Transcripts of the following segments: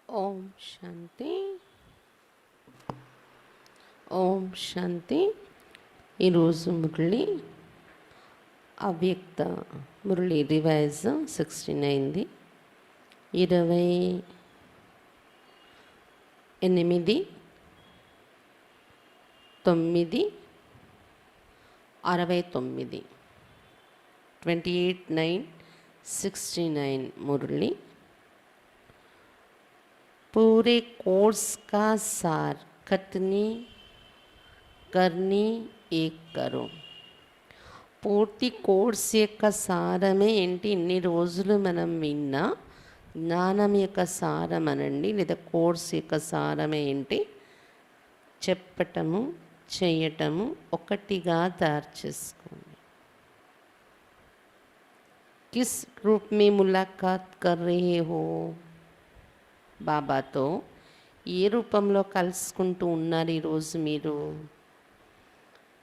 ఓం శాంతి. ఓం శాంతి. ఈరోజు మురళి అవ్యక్త మురళి రివైజ్ 69ది 28/9/69 28/9/69 मुरली। पूरे कोर्स का सार करनी एक करो। పూర్తి కోర్స్ యొక్క సారమే ఏంటి? ఇన్ని రోజులు మనం విన్న జ్ఞానం యొక్క సారం అనండి, లేదా కోర్స్ యొక్క సారమే ఏంటి? చెప్పటము, చేయటము, ఒకటిగా తయారు చేసుకోండి. किस रूप में मुलाकात कर रहे हो? బాబాతో ఏ రూపంలో కలుసుకుంటూ ఉన్నారు ఈరోజు మీరు?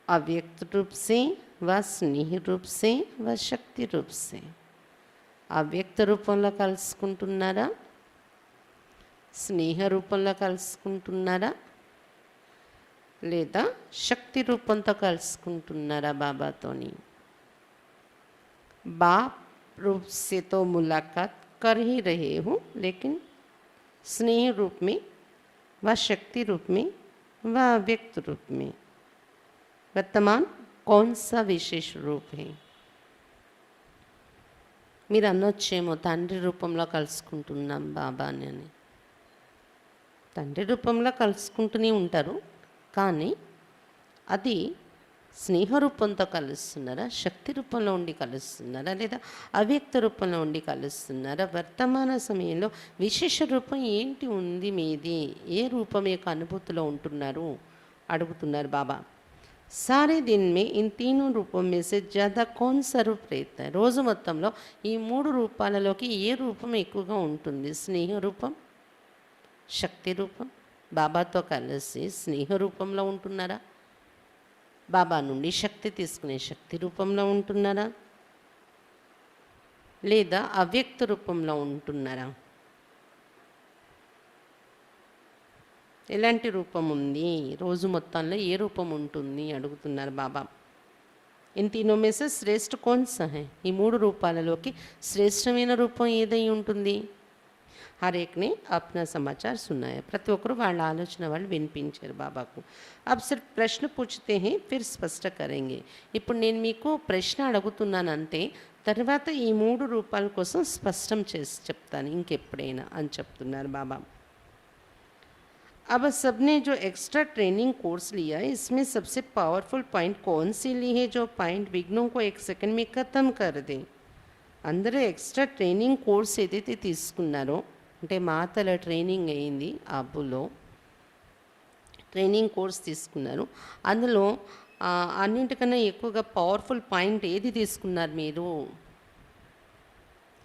अव्यक्त रूप से व स्नेह रूप से व शक्ति रूप से. అవ్యక్త రూపంలో కలుసుకుంటున్నారా? స్నేహ రూపంలో కలుసుకుంటున్నారా? లేదా శక్తి రూపంతో కలుసుకుంటున్నారా బాబాతోని? बाप रूप से तो मुलाकात कर ही रहे हो, लेकिन स्नेह रूप में व शक्ति रूप में व अव्यक्त रूप में वर्तमान कौन सा विशेष रूप है? మీరు అనొచ్చేమో తండ్రి రూపంలో కలుసుకుంటున్నాం బాబాని అని. తండ్రి రూపంలో కలుసుకుంటూనే ఉంటారు, కానీ అది స్నేహ రూపంతో కలుస్తున్నారా, శక్తి రూపంలో ఉండి కలుస్తున్నారా, లేదా అవ్యక్త రూపంలో ఉండి కలుస్తున్నారా? వర్తమాన సమయంలో విశేష రూపం ఏంటి ఉంది మీది? ఏ రూపం యొక్క అనుభూతిలో ఉంటున్నారు అడుగుతున్నారు బాబా. सारे दिन में इन तीनों रूपों में से ज़्यादा कौन सा रूप रहता है? రోజు మొత్తంలో ఈ మూడు రూపాలలోకి ఏ రూపం ఎక్కువగా ఉంటుంది? స్నేహ రూపం, శక్తి రూపం. బాబాతో కలిసి స్నేహ రూపంలో ఉంటున్నారా? బాబా నుండి శక్తి తీసుకునే శక్తి రూపంలో ఉంటున్నారా? లేదా అవ్యక్త రూపంలో ఉంటున్నారా? ఎలాంటి రూపం ఉంది? రోజు మొత్తంలో ఏ రూపం ఉంటుంది అడుగుతున్నారు బాబా. ఇన్ तीनों में से श्रेष्ठ कौन सा है? ఈ మూడు రూపాలలోకి శ్రేష్టమైన రూపం ఏదై ఉంటుంది? हर एक ने अपना समाचार सुनाया. ప్రతి ఒక్కరు వాళ్ళ ఆలోచన వాళ్ళు వినిపించారు బాబాకు. अब सिर्फ प्रश्न पूछते हैं फिर स्पष्ट करेंगे. ఇప్పుడు నేను మీకు ప్రశ్న అడుగుతున్నాను అంతే, తర్వాత ఈ మూడు రూపాల కోసం స్పష్టం చేసి చెప్తాను ఇంకెప్పుడైనా అని చెప్తున్నారు బాబా. अब सबने जो एक्स्ट्रा ट्रेनिंग कोर्स लिया है, इसमें सबसे पावरफुल पॉइंट कौन सी ली है जो पॉइंट विघ्नों को एक सेकंड में ख़त्म कर दे? అందరూ ఎక్స్ట్రా ట్రైనింగ్ కోర్స్ ఏదైతే తీసుకున్నారో, అంటే మాతల ట్రైనింగ్ అయింది, అబ్బులో ట్రైనింగ్ కోర్స్ తీసుకున్నారు. అందులో అన్నింటికన్నా ఎక్కువగా పవర్ఫుల్ పాయింట్ ఏది తీసుకున్నారు మీరు?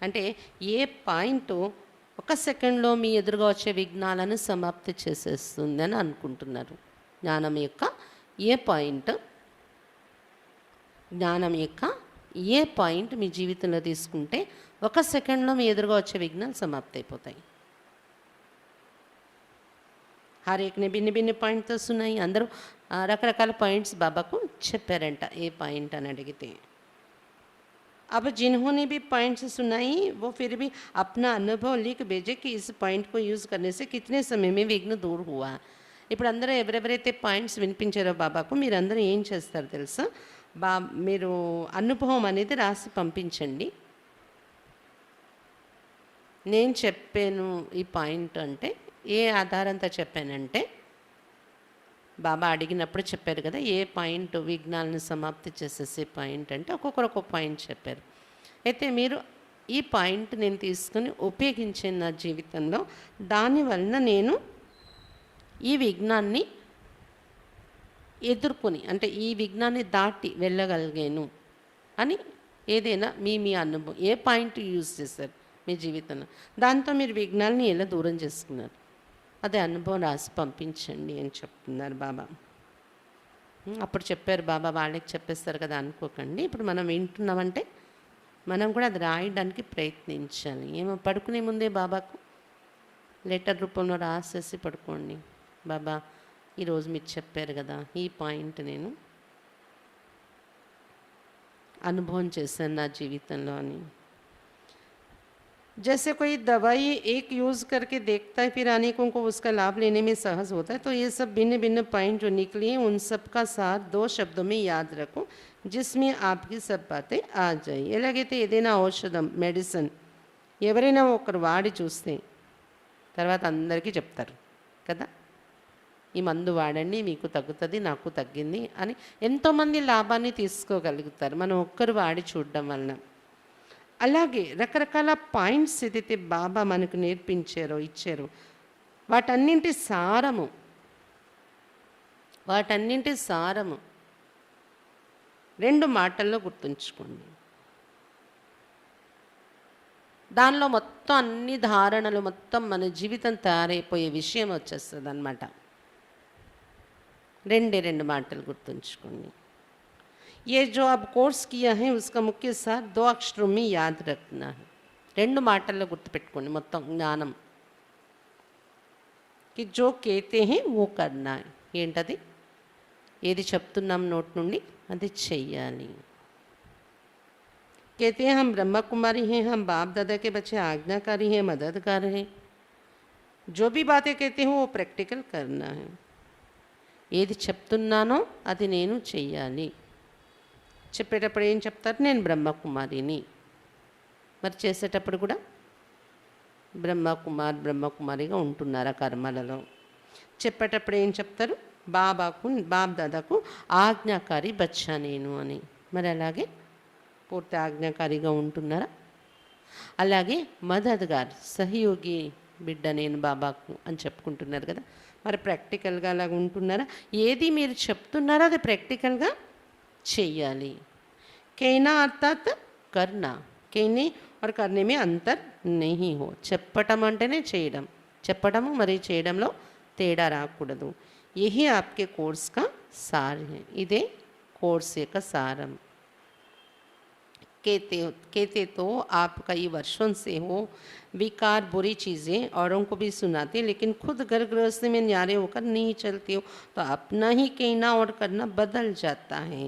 అంటే ఏ పాయింట్ ఒక సెకండ్లో మీ ఎదురుగా వచ్చే విఘ్నాలను సమాప్తి చేసేస్తుంది అని అనుకుంటున్నారు? జ్ఞానం యొక్క ఏ పాయింట్, జ్ఞానం యొక్క ఏ పాయింట్ మీ జీవితంలో తీసుకుంటే ఒక సెకండ్లో మీ ఎదురుగా వచ్చే విఘ్నాలు సమాప్తి అయిపోతాయి? హరేక్ని భిన్న భిన్న పాయింట్తో ఉన్నాయి. అందరూ రకరకాల పాయింట్స్ బాబాకు చెప్పారంట. ఏ పాయింట్ అని అడిగితే, अब जिन्होंने भी पॉइंट्स सुनाई वो फिर भी अपना अनुभव लिख भेजे कि इस पॉइंट को यूज़ करने से कितने समय में विघ्न दूर हुआ. ఇప్పుడు అందరూ ఎవరెవరైతే పాయింట్స్ వినిపించారో బాబాకు మీరందరూ ఏం చేస్తారు తెలుసా? మీరు అనుభవం అనేది రాసి పంపించండి. నేను చెప్పాను ఈ పాయింట్ అంటే ఏ ఆధారంతో చెప్పానంటే, బాబా అడిగినప్పుడు చెప్పారు కదా, ఏ పాయింట్ విఘ్నాలను సమాప్తి చేసేసే పాయింట్ అంటే ఒక్కొక్కరు ఒక్కొక్క పాయింట్ చెప్పారు. అయితే మీరు ఈ పాయింట్ నేను తీసుకుని ఉపయోగించే నా జీవితంలో, దానివలన నేను ఈ విఘ్నాన్ని ఎదుర్కొని, అంటే ఈ విఘ్నాన్ని దాటి వెళ్ళగలిగాను అని ఏదైనా మీ అనుభవం ఏ పాయింట్ యూజ్ చేశారు మీ జీవితంలో, దాంతో మీరు విఘ్నాలని ఎలా దూరం చేసుకున్నారు, అదే అనుభవం రాసి పంపించండి అని చెప్తున్నారు బాబా. అప్పుడు చెప్పారు బాబా, వాళ్ళకి చెప్పేస్తారు కదా అనుకోకండి. ఇప్పుడు మనం వింటున్నామంటే మనం కూడా అది రాయడానికి ప్రయత్నించాలి. ఏమో పడుకునే ముందే బాబాకు లెటర్ రూపంలో రాసేసి పడుకోండి. బాబా ఈరోజు మీరు చెప్పారు కదా, ఈ పాయింట్ నేను అనుభవం చేశాను నా జీవితంలో అని. जैसे कोई दवाई एक यूज़ करके देखता है, फिर अनेकों को उसका लाभ लेने में सहज होता है। तो ये सब भिन्न भिन्न पॉइंट जो निकली हैं, उन सब का सार 2 शब्दों में याद रखो, जिसमें आपकी सब बातें आ जाए. ఎలాగైతే ఏదైనా ఔషధం, మెడిసిన్ ఎవరైనా ఒకరు వాడి చూస్తే తర్వాత అందరికీ చెప్తారు కదా, ఈ మందు వాడండి మీకు తగ్గుతుంది, నాకు తగ్గింది అని ఎంతోమంది లాభాన్ని తీసుకోగలుగుతారు మనం ఒక్కరు వాడి చూడడం వలన. అలాగే రకరకాల పాయింట్స్ ఏదైతే బాబా మనకు నేర్పించారో, ఇచ్చారో, వాటన్నింటి సారము 2 మాటల్లో గుర్తుంచుకోండి. దానిలో మొత్తం అన్ని ధారణలు, మొత్తం మన జీవితం తయారైపోయే విషయం వచ్చేస్తుంది అన్నమాట. 2 మాటలు గుర్తుంచుకోండి. ये जो आप कोर्स किया है उसका मुख्य सार 2 अक्षरों में याद रखना है. 2 మాటల్లో గుర్తుపెట్టుకోండి మొత్తం జ్ఞానం. कि जो कहते हैं वो करना है. ఏంటది? ఏది చెప్తున్నాం నోటి నుండి అది చెయ్యాలి. कहते हैं हम ब्रह्मा कुमारी हैं, हम बाप दादा के बच्चे, आज्ञाकारी हैं, मददगार हैं. जो भी बातें कहते हैं वो प्रैक्टिकल करना है. ఏది చెప్తున్నానో అది నేను చెయ్యాలి. చెప్పేటప్పుడు ఏం చెప్తారు? నేను బ్రహ్మకుమారిని. మరి చేసేటప్పుడు కూడా బ్రహ్మకుమారిగా ఉంటున్నారా కర్మలలో? చెప్పేటప్పుడు ఏం చెప్తారు? బాబ్ దాదాకు ఆజ్ఞాకారి బచ్చా నేను అని. మరి అలాగే పూర్తి ఆజ్ఞాకారిగా ఉంటున్నారా? అలాగే మదద్గార్, సహయోగి బిడ్డ నేను బాబాకు అని చెప్పుకుంటున్నారు కదా, మరి ప్రాక్టికల్గా అలాగ ఉంటున్నారా? ఏది మీరు చెప్తున్నారో అది ప్రాక్టికల్గా చెయ్యాలి. कहना अर्थात करना. कहने और करने में अंतर नहीं हो. చెప్పటం అంటేనే చేయడం, చెప్పడము మరి చేయడంలో తేడా రాకూడదు. यही आपके कोर्स का सार है. ఇదే కోర్స్ యొక్క సారం. कहते तो आप कई वर्षों से हो विकार, बुरी चीज़ें औरों को भी सुनाते, लेकिन खुद घर गृहस्थी में न्यारे होकर नहीं चलते हो, तो अपना ही कहना और करना बदल जाता है.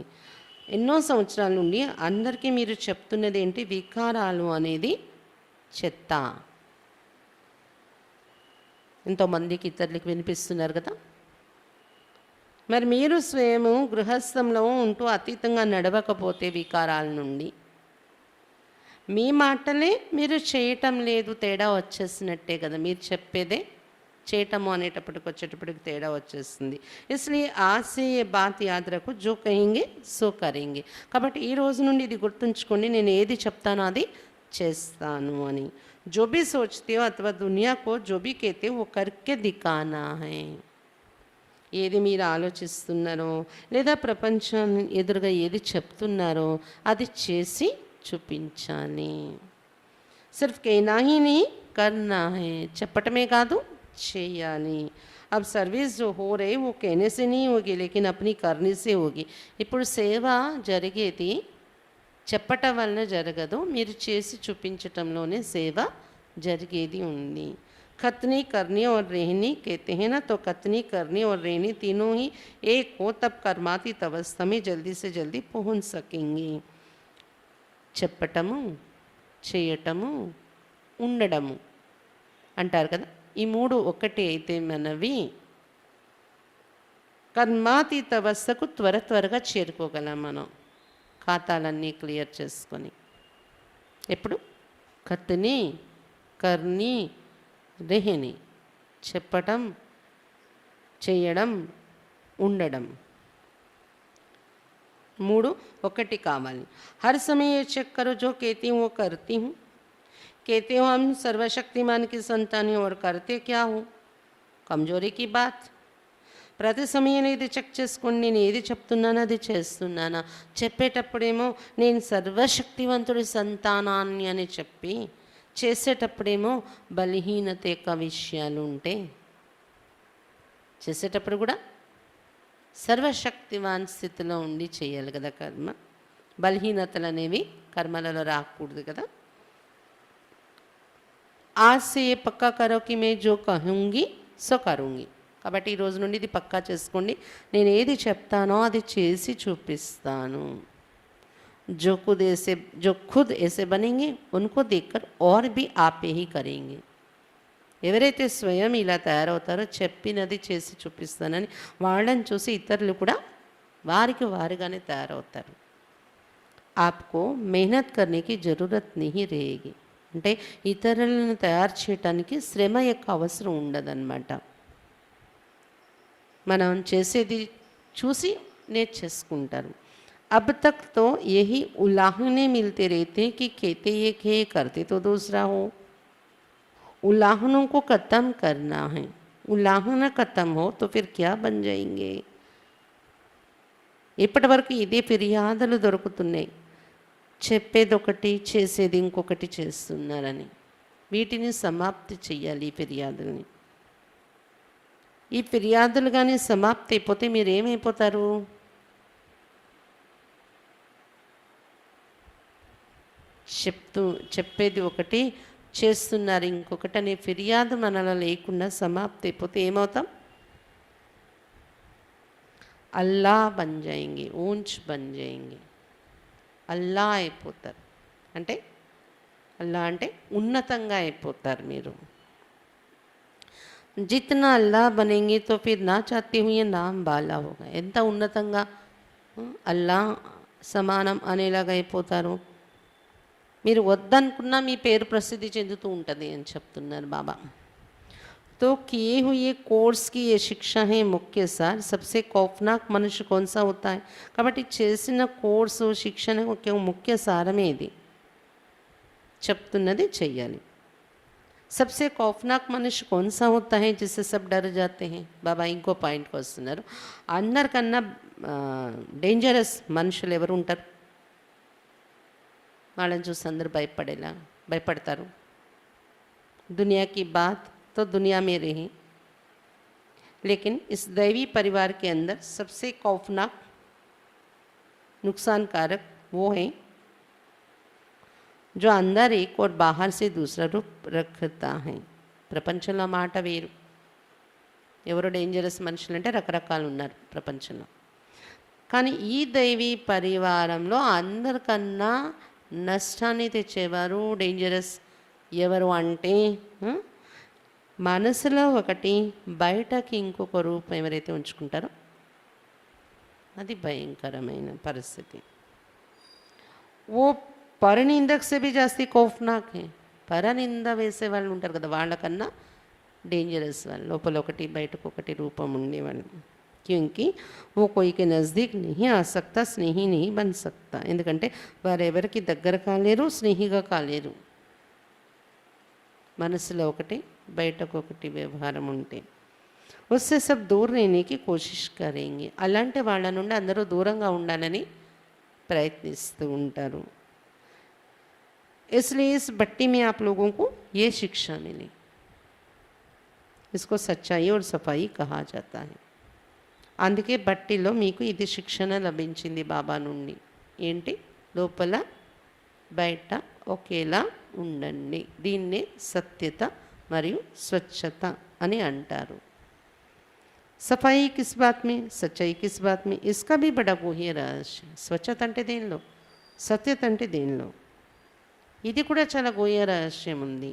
ఎన్నో సంవత్సరాల నుండి అందరికీ మీరు చెప్తున్నది ఏంటి? వికారాలు అనేది చెత్త. ఎంతోమందికి ఇతరులకు వినిపిస్తున్నారు కదా. మరి మీరు స్వయము గృహస్థంలో ఉంటూ అతీతంగా నడవకపోతే వికారాల నుండి మీ మాటలే మీరు చేయటం లేదు, తేడా వచ్చేసినట్టే కదా. మీరు చెప్పేదే చేయటము అనేటప్పటికి వచ్చేటప్పటికి తేడా వచ్చేస్తుంది. ఇస్లియే ఆసే ఏ బాత్ యాద్ రఖో, జో కహెంగే సో కరెంగే. కాబట్టి ఈ రోజు నుండి ఇది గుర్తుంచుకోండి, నేను ఏది చెప్తానో అది చేస్తాను అని. జో భీ సోచ్తే హో అథవా దునియా కో జో భీ कहते वो करके दिखाना है. ఏది మీరు ఆలోచిస్తున్నారో లేదా ప్రపంచాన్ని ఎదురుగా ఏది చెప్తున్నారో అది చేసి చూపించాలి. సిర్ఫ్ कहना ही नहीं करना है. చెప్పటమే కాదు చేయాలి. अब सर्विस जो हो रही वो कहने से नहीं होगी, लेकिन अपनी करने से होगी. ఇప్పుడు సేవ జరిగేది చెప్పటం వలన జరగదు, మీరు చేసి చూపించటంలోనే సేవ జరిగేది ఉంది. खतनी करनी और रहनी कहते हैं ना, तो खतनी करनी और रहनी तीनों ही एक हो, तब कर्मातीत अवस्था में जल्दी से जल्दी पहुंच सकेंगे. చెప్పటము, చేయటము, ఉండడము అంటారు కదా. ఈ 3 ఒకటి అయితే మనవి కర్మాతీత అవస్థకు త్వరగా చేరుకోగలం మనం, ఖాతాలన్నీ క్లియర్ చేసుకొని. ఎప్పుడు? కత్ని, కర్ని, రెహని. చెప్పటం, చేయడం, ఉండడం 3 ఒకటి కావాలి. हर समय ये चेक करो जो कहती हूँ वो करती हूँ. कहते हो हम सर्वशक्तिमान की संतान हैं और करते क्या हो? कमजोरी की बात. ప్రతి సమయంలో ఇది చెక్ చేసుకోండి, నేను ఏది చెప్తున్నానో అది చేస్తున్నానా. చెప్పేటప్పుడేమో నేను సర్వశక్తివంతుడి సంతానాన్ని అని చెప్పి, చేసేటప్పుడేమో బలహీనత యొక్క విషయాలు ఉంటే, చేసేటప్పుడు కూడా సర్వశక్తివాన్ స్థితిలో ఉండి చేయాలి కదా కర్మ. బలహీనతలు అనేవి కర్మలలో రాకూడదు కదా. आज से ये पक्का करो कि मैं जो कहूँगी సో కరుంగి. కాబట్టి ఈ రోజు నుండి ఇది పక్కా చేసుకోండి, నేను ఏది చెప్తానో అది చేసి చూపిస్తాను. जो खुद ऐसे बनेंगे उनको देखकर और भी आपे ही करेंगे. ఎవరైతే స్వయం ఇలా తయారవుతారో చెప్పినది చేసి చూపిస్తానని వాళ్ళని చూసి ఇతరులు కూడా వారికి వారిగానే తయారవుతారు. आपको मेहनत करने की ज़रूरत नहीं रहेगी. అంటే ఇతరులను తయారు చేయడానికి శ్రమ యొక్క అవసరం ఉండదన్నమాట. మనం చేసేది చూసి నేర్చేసుకుంటారు. अब तक तो यही उलाहने मिलते रहते कि कहते एक है करते तो दूसरा हो. उलाहनों को ख़त्म करना है. उलाहना ख़त्म हो तो फिर क्या बन जाएंगे. ఇప్పటి వరకు ఇదే ఫిర్యాదులు దొరుకుతున్నాయి, చెప్పేది ఒకటి చేసేది ఇంకొకటి చేస్తున్నారని. వీటిని సమాప్తి చెయ్యాలి. ఈ ఫిర్యాదుల్ని, ఈ ఫిర్యాదులు కానీ సమాప్తి అయిపోతే మీరు ఏమైపోతారు? చెప్పేది ఒకటి చేస్తున్నారు ఇంకొకటి అనే ఫిర్యాదు మనలో లేకుండా సమాప్తి అయిపోతే ఏమవుతాం? అల్లా బన్ జాయింగే, ఊంచ్ బన్ జాయింగే. అల్లా అయిపోతారు. అంటే అల్లా అంటే ఉన్నతంగా అయిపోతారు మీరు. జిतना అల్లా బనేంగే తో ఫిర్ నా చాహతే హుయే నామ్ బాలా హోగా. ఎంత ఉన్నతంగా అల్లా సమానం అనేలాగా అయిపోతారు. మీరు వద్దనుకున్నా మీ పేరు ప్రసిద్ధి చెందుతూ ఉంటుంది అని చెప్తున్నారు బాబా. तो किए हुए कोर्स की ये शिक्षा है मुख्य सार. सबसे खौफनाक मनुष्य कौन सा होता है. కాబట్టి చేసిన కోర్సు శిక్షణ ముఖ్య సారమే ఇది, చెప్తున్నది చెయ్యాలి. सबसे खौफनाक मनुष्य कौन सा होता है जिससे सब डर जाते हैं. బాబా ఇంకో పాయింట్కి వస్తున్నారు. అందరికన్నా డేంజరస్ మనుషులు ఎవరు ఉంటారు? వాళ్ళని చూసి అందరూ భయపడతారు. दुनिया की बात तो दुनिया में रही, लेकिन इस दैवी परिवार के अंदर सबसे खौफनाक नुकसानकारक वो है जो अंदर एक और बाहर से दूसरा रूप रखता है. ప్రపంచంలో మాట వేరు. ఎవరో డేంజరస్ మనుషులు అంటే రకరకాలు ఉన్నారు ప్రపంచంలో. కానీ ఈ దైవీ పరివారంలో అందరికన్నా నష్టాన్ని తెచ్చేవారు డేంజరస్ ఎవరు అంటే మనసులో ఒకటి బయటకి ఇంకొక రూపం ఎవరైతే ఉంచుకుంటారో అది భయంకరమైన పరిస్థితి. ఓ పరనిందక్ సే భీ జాస్తి ఖౌఫ్నాక్ హై. పరనింద వేసే వాళ్ళు ఉంటారు కదా, వాళ్ళకన్నా డేంజరస్ వాళ్ళు. లోపల ఒకటి బయటకు ఒకటి రూపం ఉండేవాళ్ళు. क्योंकि वो कोई के नज़दीक नहीं आ सकता, स्नेही नहीं बन सकता. ఎందుకంటే వారు ఎవరికి దగ్గర కాలేరు, స్నేహిగా కాలేరు. మనసులో ఒకటి బయటకు ఒకటి వ్యవహారం ఉంటే उससे सब दूर रहने की कोशिश करेंगे. అలాంటి వాళ్ళ నుండి అందరూ దూరంగా ఉండాలని ప్రయత్నిస్తూ ఉంటారు. इसलिए इस भट्टी में आप लोगों को ये शिक्षा मिली. इसको सच्चाई और सफाई कहा जाता है. అందుకే బట్టిలో మీకు ఇది శిక్షణ లభించింది బాబా నుండి. ఏంటి? లోపల బయట ఒకేలా ఉండండి. దీన్నే సత్యత మరియు స్వచ్ఛత అని అంటారు. సఫాయి కిస్ బాత్ మే, సచ్చాయి కిస్ బాత్ మే, ఇస్కా భీ బడా గుహ్య రహస్య. స్వచ్ఛత అంటే దేనిలో, సత్యత అంటే దేనిలో, ఇది కూడా చాలా గుహ్య రహస్యం ఉంది.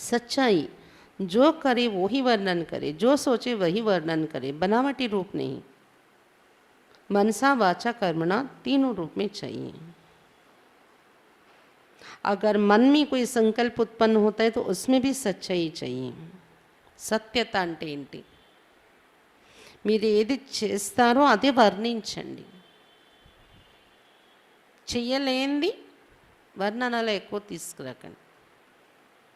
సచ్చాయి जो करे वही वर्णन करे, जो सोचे वही वर्णन करे. बनावटी रूप नहीं. मनसा वाचा कर्मणा तीनों रूप में चाहिए. अगर मन में कोई संकल्प उत्पन्न होता है तो उसमें भी सच्चाई चाहिए. సత్యత అంటే ఏంటి? మీరు ఏది చేస్తారో అదే వర్ణించండి. చెయ్యలేంది వర్ణనలో ఎక్కువ తీసుకురాకండి.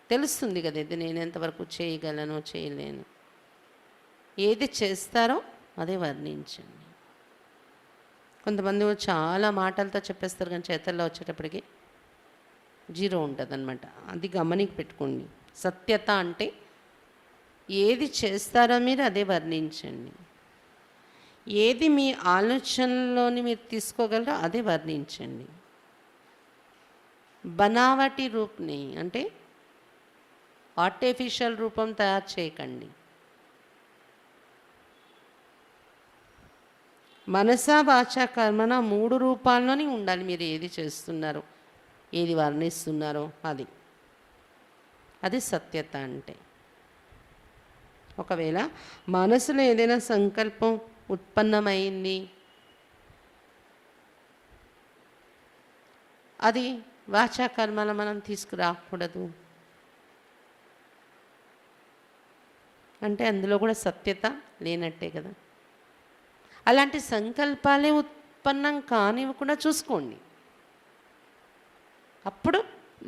తెలుస్తుంది కదా ఇది నేను ఎంతవరకు చేయగలను చేయలేను. ఏది చేస్తారో అదే వర్ణించండి. కొంతమంది చాలా మాటలతో చెప్పేస్తారు కానీ చేతల్లో వచ్చేటప్పటికి జీరో ఉంటుంది అన్నమాట. అది గమనికి పెట్టుకోండి. సత్యత అంటే ఏది చేస్తారో మీరు అదే వర్ణించండి. ఏది మీ ఆలోచనలోని మీరు తీసుకోగలరో అదే వర్ణించండి. బనావటి రూప్ని అంటే ఆర్టిఫిషియల్ రూపం తయారు చేయకండి. మనస వాచ కర్మన 3 రూపాల్లోనే ఉండాలి. మీరు ఏది చేస్తున్నారో, ఏది వర్ణిస్తున్నారో అది సత్యత అంటే. ఒకవేళ మనసులో ఏదైనా సంకల్పం ఉత్పన్నమైంది, అది వాచా కర్మల మనం తీసుకురాకూడదు అంటే అందులో కూడా సత్యత లేనట్టే కదా. అలాంటి సంకల్పాలే ఉత్పన్నం కానివి కూడా చూసుకోండి. అప్పుడు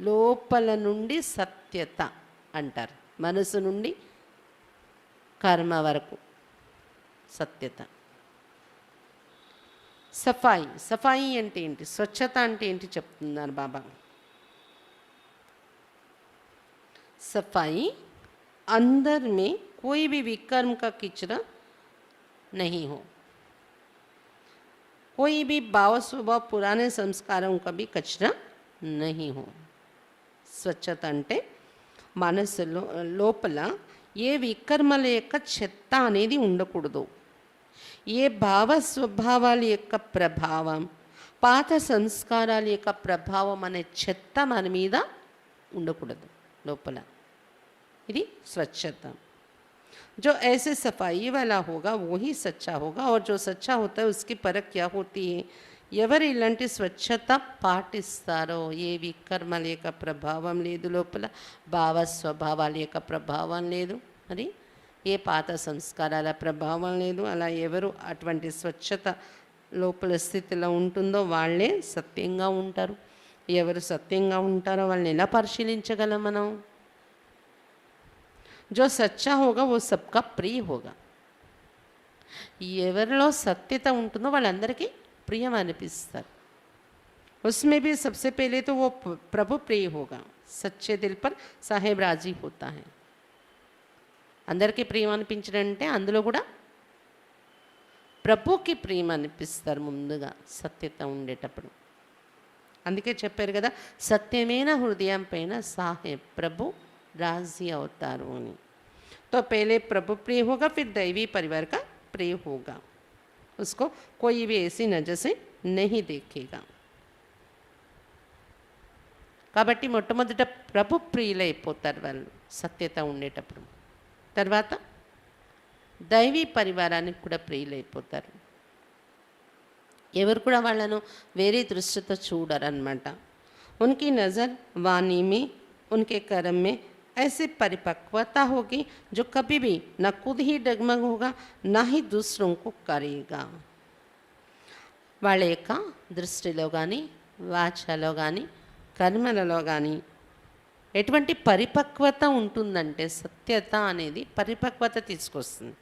లోపల నుండి సత్యత అంటారు. మనసు నుండి కర్మ వరకు సత్యత. సఫాయి, సఫాయి అంటే ఏంటి, స్వచ్ఛత అంటే ఏంటి చెప్తున్నారు బాబా. सफाई अंदर में कोई भी विकर्म का किचरा नहीं हो, कोई भी भाव स्वभाव पुराने संस्कारों का भी कचरा नहीं हो. స్వచ్ఛత అంటే మనసులో లోపల ఏ వికర్మల యొక్క చెత్త అనేది ఉండకూడదు. ఏ భావ స్వభావాల యొక్క ప్రభావం, పాత సంస్కారాల యొక్క ప్రభావం అనే చెత్త మన మీద ఉండకూడదు లోపల. ఇది స్వచ్ఛత. जो ऐसे सफाई वाला होगा वो ही सच्चा होगा और जो सच्चा होता है उसकी परख क्या होती है. ఎవరు ఇలాంటి స్వచ్ఛత పాటిస్తారో, ఏ వికర్మల యొక్క ప్రభావం లేదు లోపల, భావ స్వభావాల యొక్క ప్రభావం లేదు, మరి ఏ పాత సంస్కారాల ప్రభావం లేదు, అలా ఎవరు అటువంటి స్వచ్ఛత లోపల స్థితిలో ఉంటుందో వాళ్ళే సత్యంగా ఉంటారు. ఎవరు సత్యంగా ఉంటారో వాళ్ళని ఎలా పరిశీలించగలం మనం. जो सच्चा होगा वो सबका प्रिय होगा. ఎవరిలో సత్యత ఉంటుందో వాళ్ళందరికీ ప్రియం అనిపిస్తారు. उसमें भी सबसे पहले तो वो प्रभु प्रिय होगा. सच्चे दिल पर साहेब राजी होता है. అందరికీ ప్రియం అనిపించడంటే అందులో కూడా ప్రభుకి ప్రియం అనిపిస్తారు ముందుగా సత్యత ఉండేటప్పుడు. అందుకే చెప్పారు కదా, సత్యమైన హృదయం పైన సాహెబ్ ప్రభు राजी अवतार होनी. तो पहले प्रभु प्रिय होगा, फिर दैवी परिवार का प्रिय होगा. उसको कोई भी ऐसी नजर से नहीं देखेगा. కాబట్టి మొట్టమొదట ప్రభు ప్రియులైపోతారు వాళ్ళు సత్యత ఉండేటప్పుడు. తర్వాత దైవీ పరివారానికి కూడా ప్రియులైపోతారు. ఎవరు కూడా వాళ్ళను వేరే దృష్టితో చూడరన్నమాట. ఉన్కి నజర్ వాణి में उनके कर्म में ऐसी परिपक्वता होगी जो कभी भी न खुद ही डगमग होगा न ही दूसरों को करेगा. వాళ్ళ యొక్క దృష్టిలో కానీ వాచలో కానీ కర్మలలో కానీ ఎటువంటి పరిపక్వత ఉంటుందంటే సత్యత అనేది పరిపక్వత తీసుకొస్తుంది.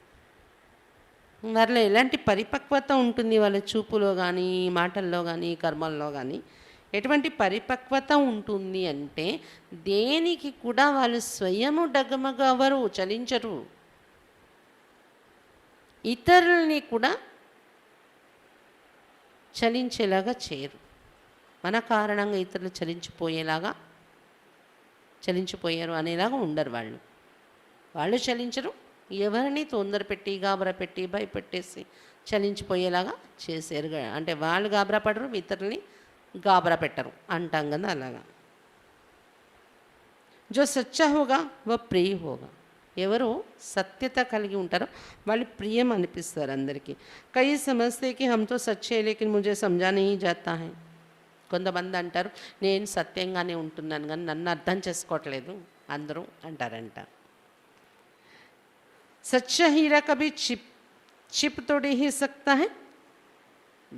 వాళ్ళలో ఎలాంటి పరిపక్వత ఉంటుంది, వాళ్ళ చూపులో కానీ మాటల్లో కానీ కర్మల్లో కానీ ఎటువంటి పరిపక్వత ఉంటుంది అంటే దేనికి కూడా వాళ్ళు స్వయము డగమగవరు, చలించరు. ఇతరుల్ని కూడా చలించేలాగా చేయరు. మన కారణంగా ఇతరులు చలించిపోయారు అనేలాగా ఉండరు వాళ్ళు. వాళ్ళు చలించరు, ఎవరిని తొందర పెట్టి గాబరా పెట్టి భయపెట్టేసి చలించిపోయేలాగా చేశారు. అంటే వాళ్ళు గాబరా పడరు, ఇతరుల్ని గాబరా పెట్టరు అంటాం కదా అలాగా. జో సచ్చా హోగా వ ప్రియ హోగా. ఎవరు సత్యత కలిగి ఉంటారో వాళ్ళు ప్రియం అనిపిస్తారు అందరికీ. కై సమస్తే కి హమ్ తో సచ్చే లేకిన్ ముझे समझा नहीं जाता है. కొంతమంది అంటారు నేను సత్యంగానే ఉంటున్నాను కానీ నన్ను అర్థం చేసుకోవట్లేదు అందరూ అంటారంట. సచ్చా హీరా కభీ చిప్ తోడి హీ సక్తా హై.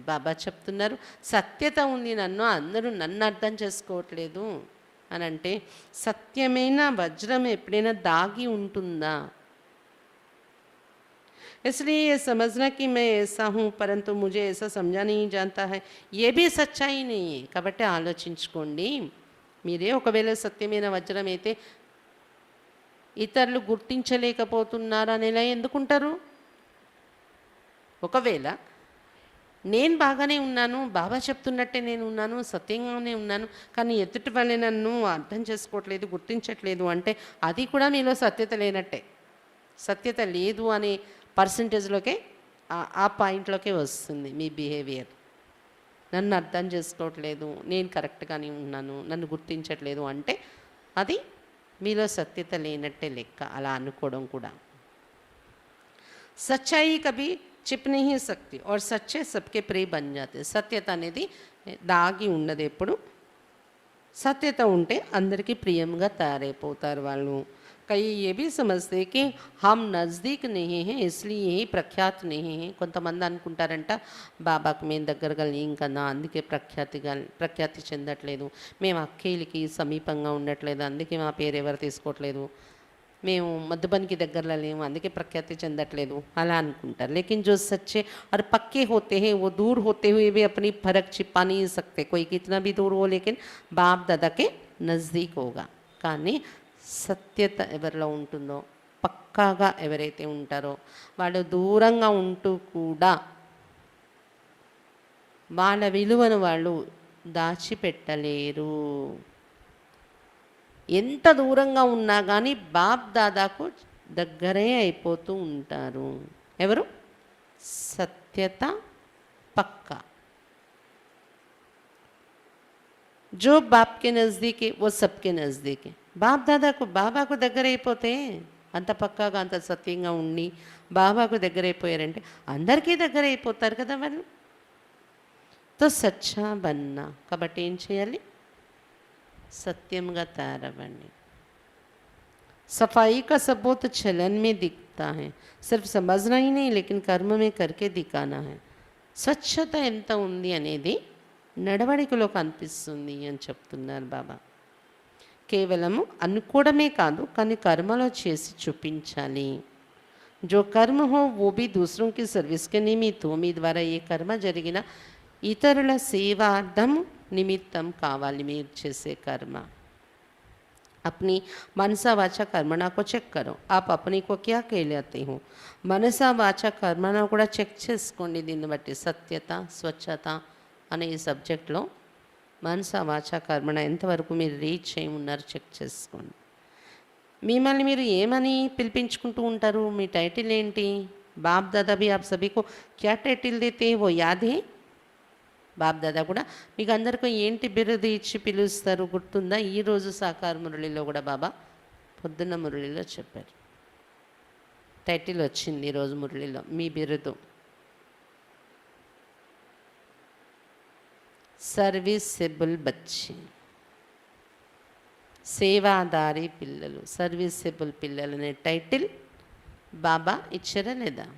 బాబా చెప్తున్నారు సత్యత ఉంది, అందరూ నన్ను అర్థం చేసుకోవట్లేదు అని అంటే సత్యమైన వజ్రం ఎప్పుడైనా దాగి ఉంటుందా. इसलिए ये समझना कि मैं ऐसा हूँ परंतु मुझे ऐसा समझा नहीं जाता है ये भी सच्चाई नहीं है. కాబట్టి ఆలోచించుకోండి, మీరే ఒకవేళ సత్యమైన వజ్రం అయితే ఇతరులు గుర్తించలేకపోతున్నారు అనేలా ఎందుకుంటారు. ఒకవేళ నేను బాగానే ఉన్నాను, బాబా చెప్తున్నట్టే నేను ఉన్నాను, సత్యంగానే ఉన్నాను, కానీ ఎదుటి వాళ్ళే నన్ను అర్థం చేసుకోవట్లేదు, గుర్తించట్లేదు అంటే అది కూడా మీలో సత్యత లేనట్టే. సత్యత లేదు అనే పర్సంటేజ్లోకే ఆ పాయింట్లోకే వస్తుంది మీ బిహేవియర్. నన్ను అర్థం చేసుకోవట్లేదు, నేను కరెక్ట్గానే ఉన్నాను, నన్ను గుర్తించట్లేదు అంటే అది మీలో సత్యత లేనట్టే లెక్క అలా అనుకోవడం కూడా. సచ్చాయి కభీ చిప్ नहीं सकती और सच्चे सबके प्रिय बन जाते. సత్యత అనేది దాగి ఉండదు ఎప్పుడు. సత్యత ఉంటే అందరికీ ప్రియంగా తయారైపోతారు వాళ్ళు. कई ये भी समझते कि हम नज़दीक नहीं हैं इसलिए यही प्रख्यात नहीं है. కొంతమంది అనుకుంటారంట బాబాకు మేము దగ్గరగా లేం కదా అందుకే ప్రఖ్యాతి చెందట్లేదు, మేము అక్కేలికి సమీపంగా ఉండట్లేదు అందుకే మా పేరు ఎవరు తీసుకోవట్లేదు, మేము మధుబన్కి దగ్గరలో లేము అందుకే ప్రఖ్యాతి చెందట్లేదు అలా అనుకుంటారు. లేकिन जो सच्चे और पक्के होते हैं वो दूर होते हुए भी अपनी फर्क छिपा नहीं सकते. कोई कितना भी दूर हो लेकिन बाप दादा के नज़दीक होगा. కానీ సత్యత ఎవరిలో ఉంటుందో, పక్కాగా ఎవరైతే ఉంటారో వాళ్ళు దూరంగా ఉంటూ కూడా వాళ్ళ విలువను వాళ్ళు దాచిపెట్టలేరు. ఎంత దూరంగా ఉన్నా కానీ బాప్ దాదాకు దగ్గరే అయిపోతూ ఉంటారు. ఎవరు? సత్యత పక్కా. जो बाप के नज़दीक है वो सबके नज़दीक है. బాప్ దాదాకు బాబాకు దగ్గర అయిపోతే అంత పక్కాగా అంత సత్యంగా ఉండి బాబాకు దగ్గర అయిపోయారంటే అందరికీ దగ్గర అయిపోతారు కదా వాళ్ళు. తో సచ్చా బన్నా. కాబట్టి ఏం చేయాలి? సత్యంగా తయారవ్వండి. सफाई का सबूत चलन में दिखता है, सिर्फ समझना ही नहीं लेकिन कर्म में करके दिखाना है. స్వచ్ఛత ఎంత ఉంది అనేది నడవడికలో కనిపిస్తుంది అని చెప్తున్నారు బాబా. కేవలము అనుకోవడమే కాదు కానీ కర్మలో చేసి చూపించాలి. जो कर्म हो वो भी दूसरों की सर्विस के निमित्त हो. మీ ద్వారా ఏ కర్మ జరిగిన ఇతరుల సేవార్థం నిమిత్తం కావాలి మీరు చేసే కర్మ. अपनी मनसा वाचा कर्मणा को చెక్ करो. आप अपने को क्या कहलाते हो? మనసా వాచా కర్మణ కూడా చెక్ చేసుకోండి. దీన్ని బట్టి సత్యత స్వచ్ఛత అనే ఈ సబ్జెక్ట్లో మనసా వాచా కర్మణ ఎంతవరకు మీరు రీచ్ అయి ఉన్నారు చెక్ చేసుకోండి. మిమ్మల్ని మీరు ఏమని పిలిపించుకుంటూ ఉంటారు? మీ టైటిల్ ఏంటి? బాప్ దాదా भी आप सभी को क्या टाइटल देते हैं वो याद है? బాప్ దాదా కూడా మీకు అందరికీ ఏంటి బిరుదు ఇచ్చి పిలుస్తారు గుర్తుందా? ఈరోజు సాకార మురళిలో కూడా బాబా పొద్దున్న మురళిలో చెప్పారు. టైటిల్ వచ్చింది ఈరోజు మురళిలో, మీ బిరుదు సర్వీసెబుల్ బచ్చి, సేవాదారి పిల్లలు, సర్వీసెబుల్ పిల్లలు అనే టైటిల్ బాబా ఇచ్చారా లేదా?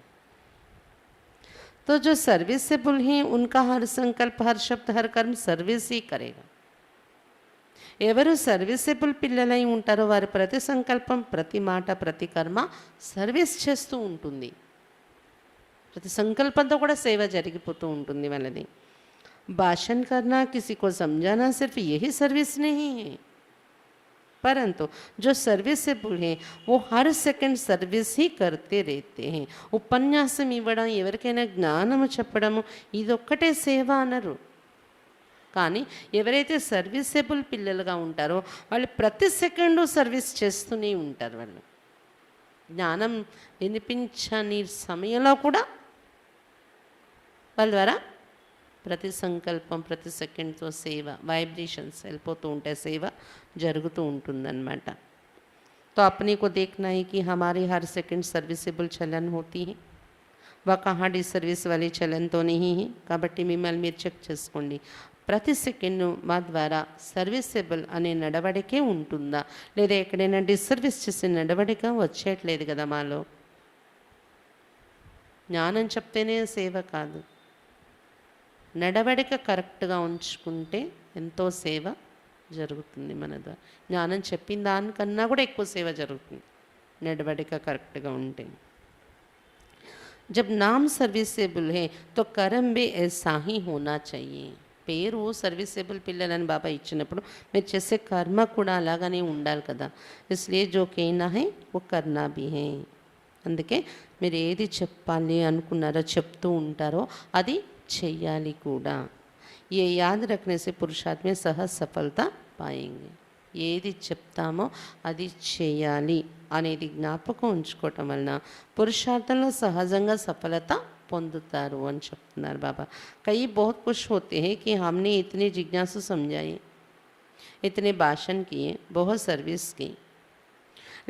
तो जो सर्विसेबल हैं उनका हर संकल्प हर शब्द हर कर्म सर्विस ही करेगा. ఎవరు సర్వీసెబుల్ పిల్లలై ఉంటారో వారి ప్రతి సంకల్పం ప్రతి మాట ప్రతి కర్మ సర్వీస్ చేస్తూ ఉంటుంది. ప్రతి సంకల్పంతో కూడా సేవ జరిగిపోతూ ఉంటుంది వాళ్ళది. भाषण करना किसी को समझाना सिर्फ यही सर्विस नहीं है, परंतु जो सर्विसेबल हैं वो हर सेकंड सर्विस ही करते रहते हैं. ఉపన్యాసం ఇవ్వడం, ఎవరికైనా జ్ఞానము చెప్పడము ఇదొక్కటే సేవ అనరు. కానీ ఎవరైతే సర్వీసెబుల్ పిల్లలుగా ఉంటారో వాళ్ళు ప్రతి సెకండు సర్వీస్ చేస్తూనే ఉంటారు. వాళ్ళు జ్ఞానం వినిపించని సమయంలో కూడా వాళ్ళ ద్వారా ప్రతి సంకల్పం ప్రతి సెకండ్తో సేవ వైబ్రేషన్స్ వెళ్ళిపోతూ ఉంటే సేవ జరుగుతూ ఉంటుందన్నమాట. तो अपने को देखना है कि हमारी हर सेकंड सर्विसेबल चलन होती है, वह कहाँ डिसर्विस वाली चलन तो नहीं है. కాబట్టి మిమ్మల్ని మీరు చెక్ చేసుకోండి. ప్రతి సెకండ్ మా ద్వారా సర్వీసెబుల్ అనే నడవడికే ఉంటుందా లేదా ఎక్కడైనా డిసర్వీస్ చేసే నడవడిక వచ్చేయట్లేదు కదా మాలో. జ్ఞానం చెప్తేనే సేవ కాదు, నడవడిక కరెక్ట్గా ఉంచుకుంటే ఎంతో సేవ జరుగుతుంది మన ద్వారా. జ్ఞానం చెప్పిన దానికన్నా కూడా ఎక్కువ సేవ జరుగుతుంది నడవడిక కరెక్ట్గా ఉంటే. जब नाम सर्विसेबल है तो कर्म भी ऐसा ही होना चाहिए. పేరు సర్వీసెబుల్ పిల్లలని బాబా ఇచ్చినప్పుడు మీరు చేసే కర్మ కూడా అలాగనే ఉండాలి కదా. ఇస్లియే జో కేనా హై वो करना भी है. అందుకే మీరు ఏది చెప్పాలి అనుకున్నారో చెప్తూ ఉంటారో అది చెయ్యాలి కూడా. ये याद रखने से पुरुषार्थ में सहज सफलता पाएंगे. ఏది చెప్తామో అది చేయాలి అనేది జ్ఞాపకం ఉంచుకోవటం వలన పురుషార్థంలో సహజంగా సఫలత పొందుతారు అని చెప్తున్నారు బాబా. कई बहुत खुश होते हैं कि हमने इतनी जिज्ञासु समझाए, इतने भाषण किए, बहुत सर्विस की,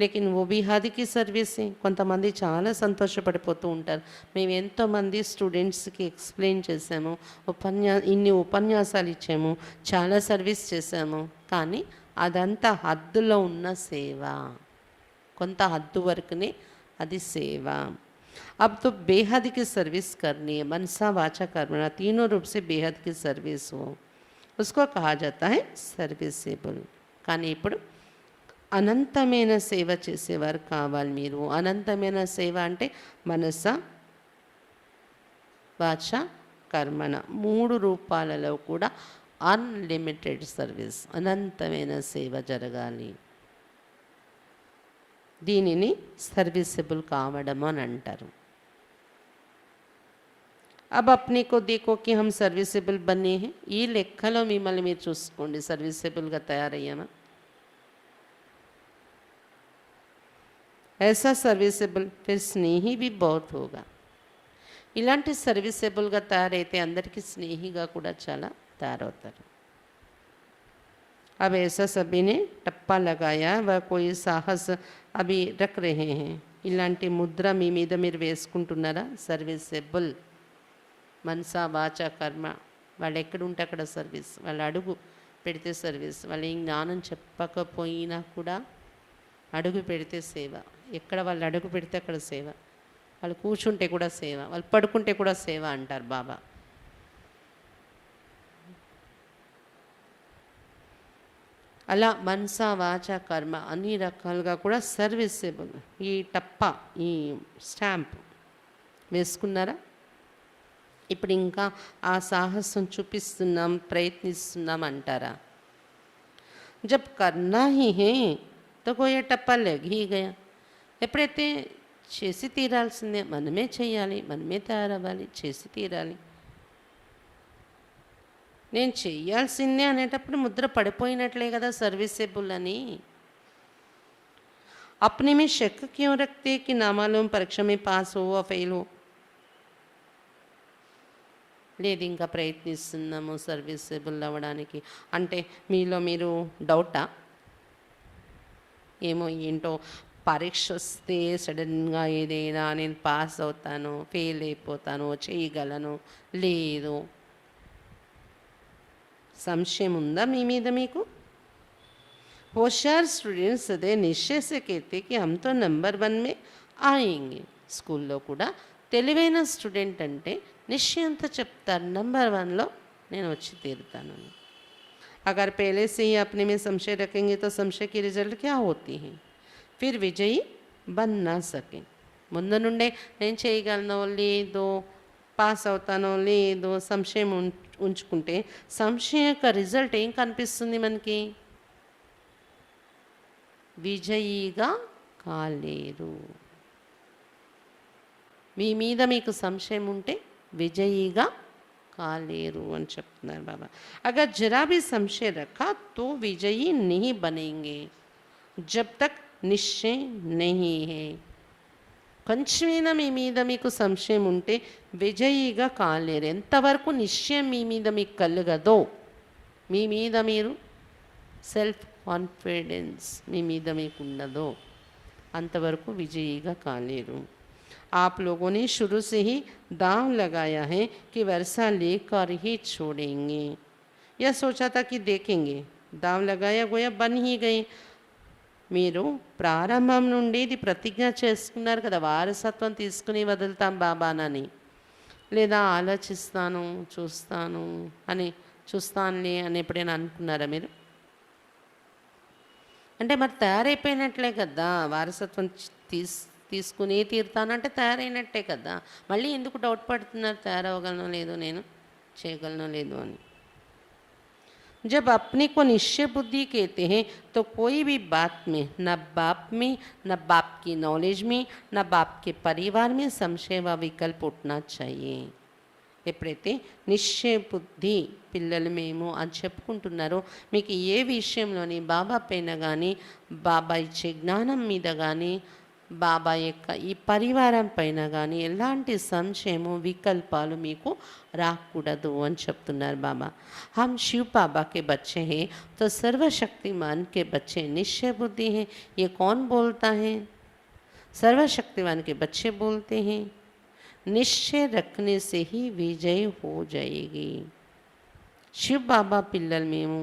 లేకిన్ ఓ బి హాదికి సర్వీసే. కొంతమంది చాలా సంతోషపడిపోతూ ఉంటారు, మేము ఎంతోమంది స్టూడెంట్స్కి ఎక్స్ప్లెయిన్ చేసాము, ఇన్ని ఉపన్యాసాలు ఇచ్చాము, చాలా సర్వీస్ చేసాము, కానీ అదంతా హద్దులో ఉన్న సేవ, కొంత హద్దు వరకునే అది సేవ. अब तो बेहद की सर्विस करनी है, मनसा वाचा कर्मणा, तीनों रूप से बेहद की सर्विस हो, उसको कहा जाता है सर्विसेबल. కానీ ఇప్పుడు అనంతమైన సేవ చేసేవారు కావాలి మీరు. అనంతమైన సేవ అంటే మనస వాచ కర్మణ 3 రూపాలలో కూడా అన్లిమిటెడ్ సర్వీస్, అనంతమైన సేవ జరగాలి. దీనిని సర్వీసబుల్ కావడం అని అంటారు. अब अपने को देखो कि हम सर्विसेबल बने हैं. ఈ లెక్కలో మిమ్మల్ని మీరు చూసుకోండి, సర్వీసబుల్గా తయారయ్యామా? ऐसा सर्विसेबल फिर स्नेही भी बहुत होगा. ఇలాంటి సర్వీసబుల్గా తయారైతే అందరికీ స్నేహిగా కూడా చాలా తయారవుతారు. अब ऐसा सभी ने टप्पा लगाया व कोई साहस अभी रख रहे हैं. ఇలాంటి ముద్ర మీ మీద మీరు వేసుకుంటున్నారా? సర్వీసబుల్, మనసా వాచ కర్మ. వాళ్ళు ఎక్కడుంటే అక్కడ సర్వీస్, వాళ్ళు అడుగు పెడితే సర్వీస్, వాళ్ళు ఏం జ్ఞానం చెప్పకపోయినా కూడా అడుగు పెడితే సేవ. ఎక్కడ వాళ్ళు అడుగు పెడితే అక్కడ సేవ, వాళ్ళు కూర్చుంటే కూడా సేవ, వాళ్ళు పడుకుంటే కూడా సేవ అంటారు బాబా. అలా మనసా వాచ కర్మ అన్ని రకాలుగా కూడా సర్వీసబుల్. ఈ టప్పా, ఈ స్టాంప్ వేసుకున్నారా? ఇప్పుడు ఇంకా ఆ సాహసం చూపిస్తున్నాం, ప్రయత్నిస్తున్నాం అంటారా? జబ్ కర్నా హీ హే తో కోయ టప్పా లగ్ హీ గయా. ఎప్పుడైతే చేసి తీరాల్సిందే, మనమే చేయాలి, మనమే తయారవ్వాలి, చేసి తీరాలి. నేను చేయాల్సిందే అనేటప్పుడు ముద్ర పడిపోయినట్లే కదా సర్వీసబుల్ అని. अपने में शक क्यों रखते कि ना मालूम परीक्षा में पास हो या फेल हो. లేదు ఇంకా ప్రయత్నిస్తున్నాము సర్వీసబుల్ అవ్వడానికి అంటే మీలో మీరు డౌటా? ఏమో ఏంటో పరీక్ష వస్తే సడన్గా ఏదైనా నేను పాస్ అవుతాను, ఫెయిల్ అయిపోతాను, చేయగలను, లేదు సంశయం ఉందా మీ మీద మీకు? होशियार स्टूडेंट्स सदैव निश्चय से कहते कि हम तो नंबर 1 में आएंगे. స్కూల్లో కూడా తెలివైన స్టూడెంట్ అంటే నిశ్చయంతో చెప్తారు, నంబర్ 1లో నేను వచ్చి తీరుతానని. अगर पहले से ही अपने में संशय रखेंगे तो संशय की रिजल्ट क्या होती है? फिर विजयी बन ना सके. ముందు నుండే నేను చేయగలనో లేదో, పాస్ అవుతానో లేదో సంశయం ఉంచుకుంటే సంశయం యొక్క రిజల్ట్ ఏం కనిపిస్తుంది మనకి? విజయీగా కాలేరు. మీ మీద మీకు సంశయం ఉంటే విజయీగా కాలేరు అని చెప్తున్నారు బాబా. అగర్ జరా भी संशय रखा तो विजयी नहीं बनेंगे जब तक निश्चय नहीं है. కొంచెమైనా మీ మీద మీకు సంశయం ఉంటే విజయీగా కాలేరు. ఎంతవరకు నిశ్చయం మీ మీద మీకు కలుగదో, మీ మీద మీరు సెల్ఫ్ కాన్ఫిడెన్స్ మీ మీద మీకు ఉండదో అంతవరకు విజయీగా కాలేరు. आप लोगों ने शुरू से ही दांव लगाया है कि वर्षा लेकर ही छोड़ेंगे. यह सोचा था कि देखेंगे, दांव लगाया गोया बन ही गए. మీరు ప్రారంభం నుండి ఇది ప్రతిజ్ఞ చేసుకున్నారు కదా, వారసత్వం తీసుకుని వదులుతాం బాబానని, లేదా ఆలోచిస్తాను చూస్తాను అని, చూస్తానులే అని ఎప్పుడైనా అనుకున్నారా మీరు? అంటే మరి తయారైపోయినట్లే కదా, వారసత్వం తీసుకుని తీరుతానంటే తయారైనట్టే కదా. మళ్ళీ ఎందుకు డౌట్ పడుతున్నారు తయారవగలనో లేదో, నేను చేయగలనో లేదో అని. जब अपने को निश्चय बुद्धि कहते हैं तो कोई भी बात में, न बाप में, न बाप की नॉलेज में, न बाप के परिवार में संशय व विकल्प उठना चाहिए. ఎప్పుడైతే నిశ్చయ బుద్ధి పిల్లలు మేము అని చెప్పుకుంటున్నారో మీకు ఏ విషయంలోని బాబా పైన కానీ బాబా ఇచ్చే జ్ఞానం మీద కానీ బాబా యొక్క ఈ పరివారం పైన కానీ ఎలాంటి సంశయము వికల్పాలు మీకు రాకూడదు అని చెప్తున్నారు బాబా. हम शिव बाबा के बच्चे हैं तो सर्वशक्तिमान के बच्चे निश्चय बुद्धि हैं. ये कौन बोलता है? सर्वशक्तिमान के बच्चे बोलते हैं. निश्चय रखने से ही विजय हो जाएगी. शिव बाबा పిల్లలు మేము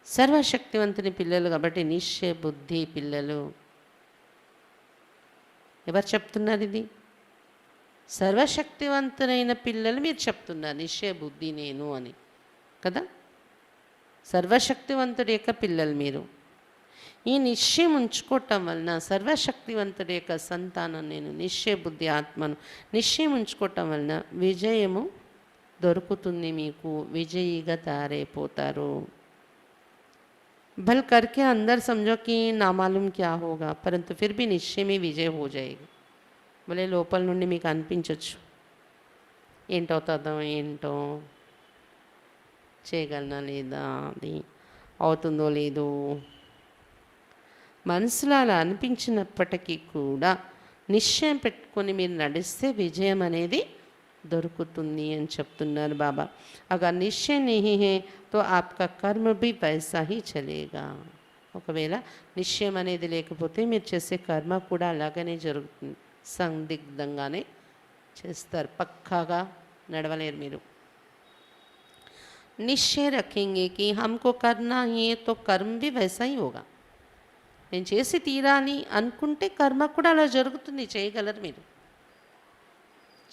సర్వశక్తివంతుని పిల్లలు కాబట్టి నిశ్చయ బుద్ధి పిల్లలు. ఎవరు చెప్తున్నారు ఇది? సర్వశక్తివంతులైన పిల్లలు మీరు చెప్తున్నారు నిశ్చయ బుద్ధి నేను అని కదా. సర్వశక్తివంతుడి యొక్క పిల్లలు మీరు. ఈ నిశ్చయం ఉంచుకోవటం వలన సర్వశక్తివంతుడి యొక్క సంతానం నేను, నిశ్చయ బుద్ధి ఆత్మను నిశ్చయం ఉంచుకోవటం వలన విజయము దొరుకుతుంది మీకు, విజయిగా తయారైపోతారు. भल करके अंदर समझो कि नामालूम क्या होगा परंतु फिर भी निश्चय में विजय हो जाएगी. భలే లోపల నుండి మీకు అనిపించవచ్చు ఏంటవుతుందో ఏంటో, చేయగలనా లేదా, అది అవుతుందో లేదో. మనసులో అలా అనిపించినప్పటికీ కూడా నిశ్చయం పెట్టుకొని మీరు నడిస్తే విజయం అనేది దొరుకుతుంది అని చెప్తున్నారు బాబా. అగర్ నిశ్చయ నహీ హై తో ఆప్కా కర్మ భీ వైసా హీ చలేగా. ఒకవేళ నిశ్చయం అనేది లేకపోతే మీరు చేసే కర్మ కూడా అలాగనే జరుగుతుంది, సందిగ్ధంగానే చేస్తారు, పక్కాగా నడవలేరు మీరు. నిశ్చయ రखेंगे कि हमको करना ही है तो कर्म भी वैसा ही होगा. నేను చేసి తీరాలి అనుకుంటే కర్మ కూడా అలా జరుగుతుంది, చేయగలరు మీరు.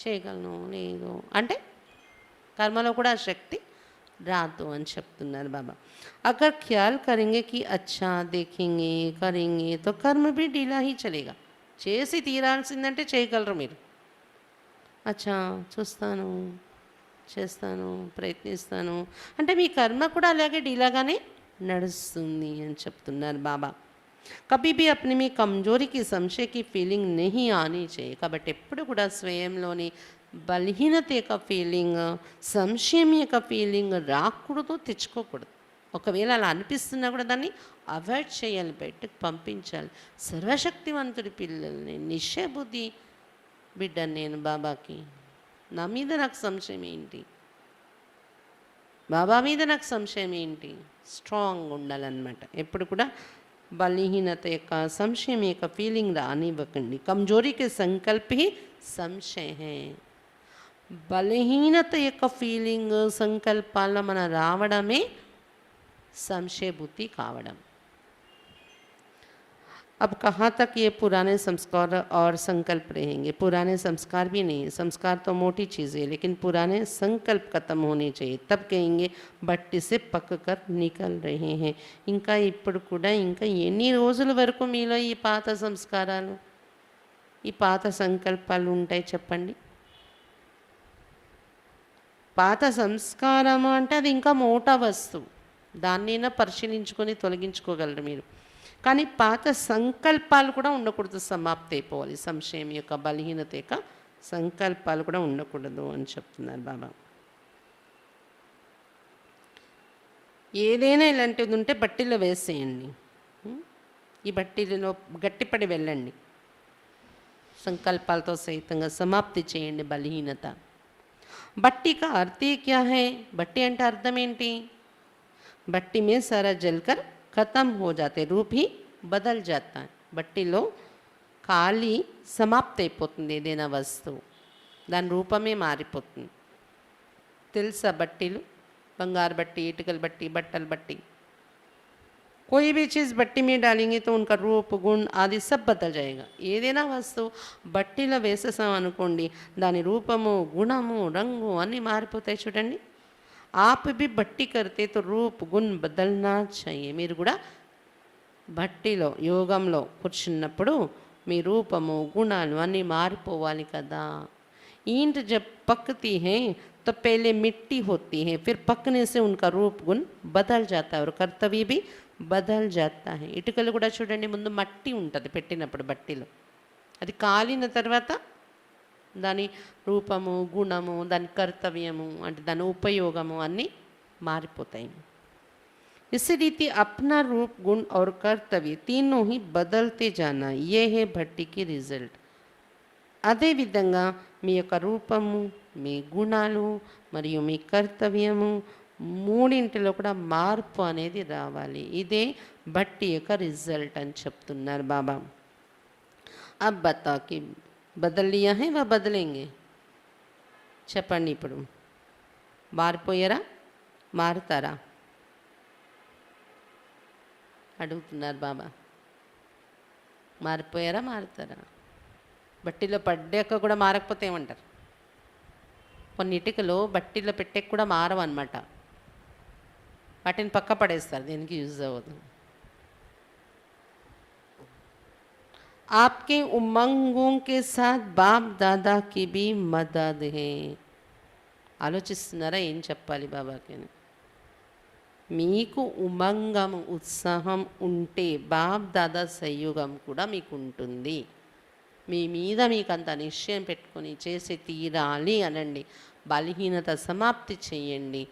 చేయగలను లేదు అంటే కర్మలో కూడా శక్తి రాదు అని చెప్తున్నారు బాబా. అగర్ ఖ్యాల్ కరెంగే కి అచ్చా దేఖేంగే కరెంగే తో కర్మ భీ ఢీలా హీ చలేగా. చేసి తీరాల్సిందంటే చేయగలరు మీరు. అచ్చా చూస్తాను, చేస్తాను, ప్రయత్నిస్తాను అంటే మీ కర్మ కూడా అలాగే ఢీలాగానే నడుస్తుంది అని చెప్తున్నారు బాబా. కభీ భీ అప్ని మీ కమ్జోరీకి సంశయకి ఫీలింగ్ నహీ ఆనీ चाहिए. కాబట్టి ఎప్పుడు కూడా స్వయంలోని బలహీనత యొక్క ఫీలింగ్, సంశయం యొక్క ఫీలింగ్ రాకూడదు, తెచ్చుకోకూడదు. ఒకవేళ అలా అనిపిస్తున్నా కూడా దాన్ని అవాయిడ్ చేయాలి, బయటకు పంపించాలి. సర్వశక్తివంతుడి పిల్లల్ని, నిశ్చయ బుద్ధి బిడ్డను నేను బాబాకి. నా మీద నాకు సంశయం ఏంటి, బాబా మీద నాకు సంశయం ఏంటి? స్ట్రాంగ్ ఉండాలన్నమాట. ఎప్పుడు కూడా బలహీనత యొక్క సంశయం యొక్క ఫీలింగ్ రానివ్వకండి. కమ్జోరీ के संकल्प ही సంశయ है. బలహీనత యొక్క ఫీలింగ్ సంకల్పాల మన రావడమే సంశయ బుద్ధి కావడం. अब कहाँ तक ये पुराने संस्कार और संकल्प रहेंगे? पुराने संस्कार भी नहीं, संस्कार तो मोटी चीज़ है, लेकिन पुराने संकल्प खत्म होने चाहिए. तब कहेंगे बट्टी से पक कर निकल रहे हैं. ఇంకా ఇప్పుడు కూడా ఇంకా ఎన్ని రోజుల వరకు మీలో ఈ పాత సంస్కారాలు, ఈ పాత సంకల్పాలు ఉంటాయి చెప్పండి? పాత సంస్కారం అంటే అది ఇంకా మోటా వస్తువు, దాన్నైనా పరిశీలించుకొని తొలగించుకోగలరు మీరు. కానీ పాత సంకల్పాలు కూడా ఉండకూడదు, సమాప్తి అయిపోవాలి. సంశయం యొక్క బలహీనత యొక్క సంకల్పాలు కూడా ఉండకూడదు అని చెప్తున్నారు బాబా. ఏదైనా ఇలాంటిది ఉంటే బట్టీలో వేసేయండి, ఈ బట్టీలో గట్టిపడి వెళ్ళండి, సంకల్పాలతో సహితంగా సమాప్తి చేయండి బలహీనత. బట్టి కా అర్థే క్యా హై? బట్టి అంటే అర్థం ఏంటి? బట్టి మే సారా జల్కర్ ఖతం హో జాతే, రూప్ హీ బదల్ జాతా. బట్టిలో ఖాళీ సమాప్తి అయిపోతుంది, ఏదైనా వస్తువు దాని రూపమే మారిపోతుంది. తెలుసా బట్టీలు? బంగారు బట్టి, ఇటుకల బట్టి, బట్టల బట్టి, कोई भी चीज़ बट्टी में डालेंगे तो उनका रूप गुण आदि सब बदल जाएगा. ఏదైనా వస్తువు బట్టీలో వేసేసాం అనుకోండి, దాని రూపము, గుణము, రంగు అన్నీ మారిపోతాయి చూడండి. आप भी बट्टी करते तो रूप गुण बदलना चाहिए. మీరు కూడా బట్టీలో యోగంలో కూర్చున్నప్పుడు మీ రూపము, గుణాలు అన్నీ మారిపోవాలి కదా. ईंट जब पकती है तो पहले मिट्टी होती है, फिर पकने से उनका रूप गुण बदल जाता है और कर्तव्य भी బదల్ జాతా హై. ఇటుకలు కూడా చూడండి, ముందు మట్టి ఉంటుంది పెట్టినప్పుడు బట్టీలో, అది కాలిన తర్వాత దాని రూపము, గుణము, దాని కర్తవ్యము అంటే దాని ఉపయోగము అన్నీ మారిపోతాయి. इसी रीति अपना रूप गुण और कर्तव्य तीनों ही बदलते जाना, ये है भट्टी की रिजल्ट. అదేవిధంగా మీ యొక్క రూపము, మీ గుణాలు మరియు మీ కర్తవ్యము మూడింటిలో కూడా మార్పు అనేది రావాలి. ఇదే భట్టి యొక్క రిజల్ట్ అని చెప్తున్నారు బాబా. अब बताओ कि बदल लिया है व बदलेंगे. చెప్పండి ఇప్పుడు మారిపోయారా, మారుతారా అడుగుతున్నారు బాబా. మారిపోయారా, మారుతారా? బట్టీలో పడ్డాక కూడా మారకపోతే ఏమంటారు? కొన్ని ఇటుకలు బట్టీలో పెట్టే కూడా మారవన్నమాట. వాటిని పక్క పడేస్తారు, దేనికి యూజ్ అవ్వదు. आपके उमंगों के साथ बाप दादा की भी मदद है. ఆలోచిస్తున్నారా ఏం చెప్పాలి బాబాకి? మీకు ఉమంగం, ఉత్సాహం ఉంటే బాప్ దాదా సహయోగం కూడా మీకు ఉంటుంది. మీ మీద మీకు అంత నిశ్చయం పెట్టుకొని చేసి తీరాలి అనండి. బలహీనత సమాప్తి చేయండి.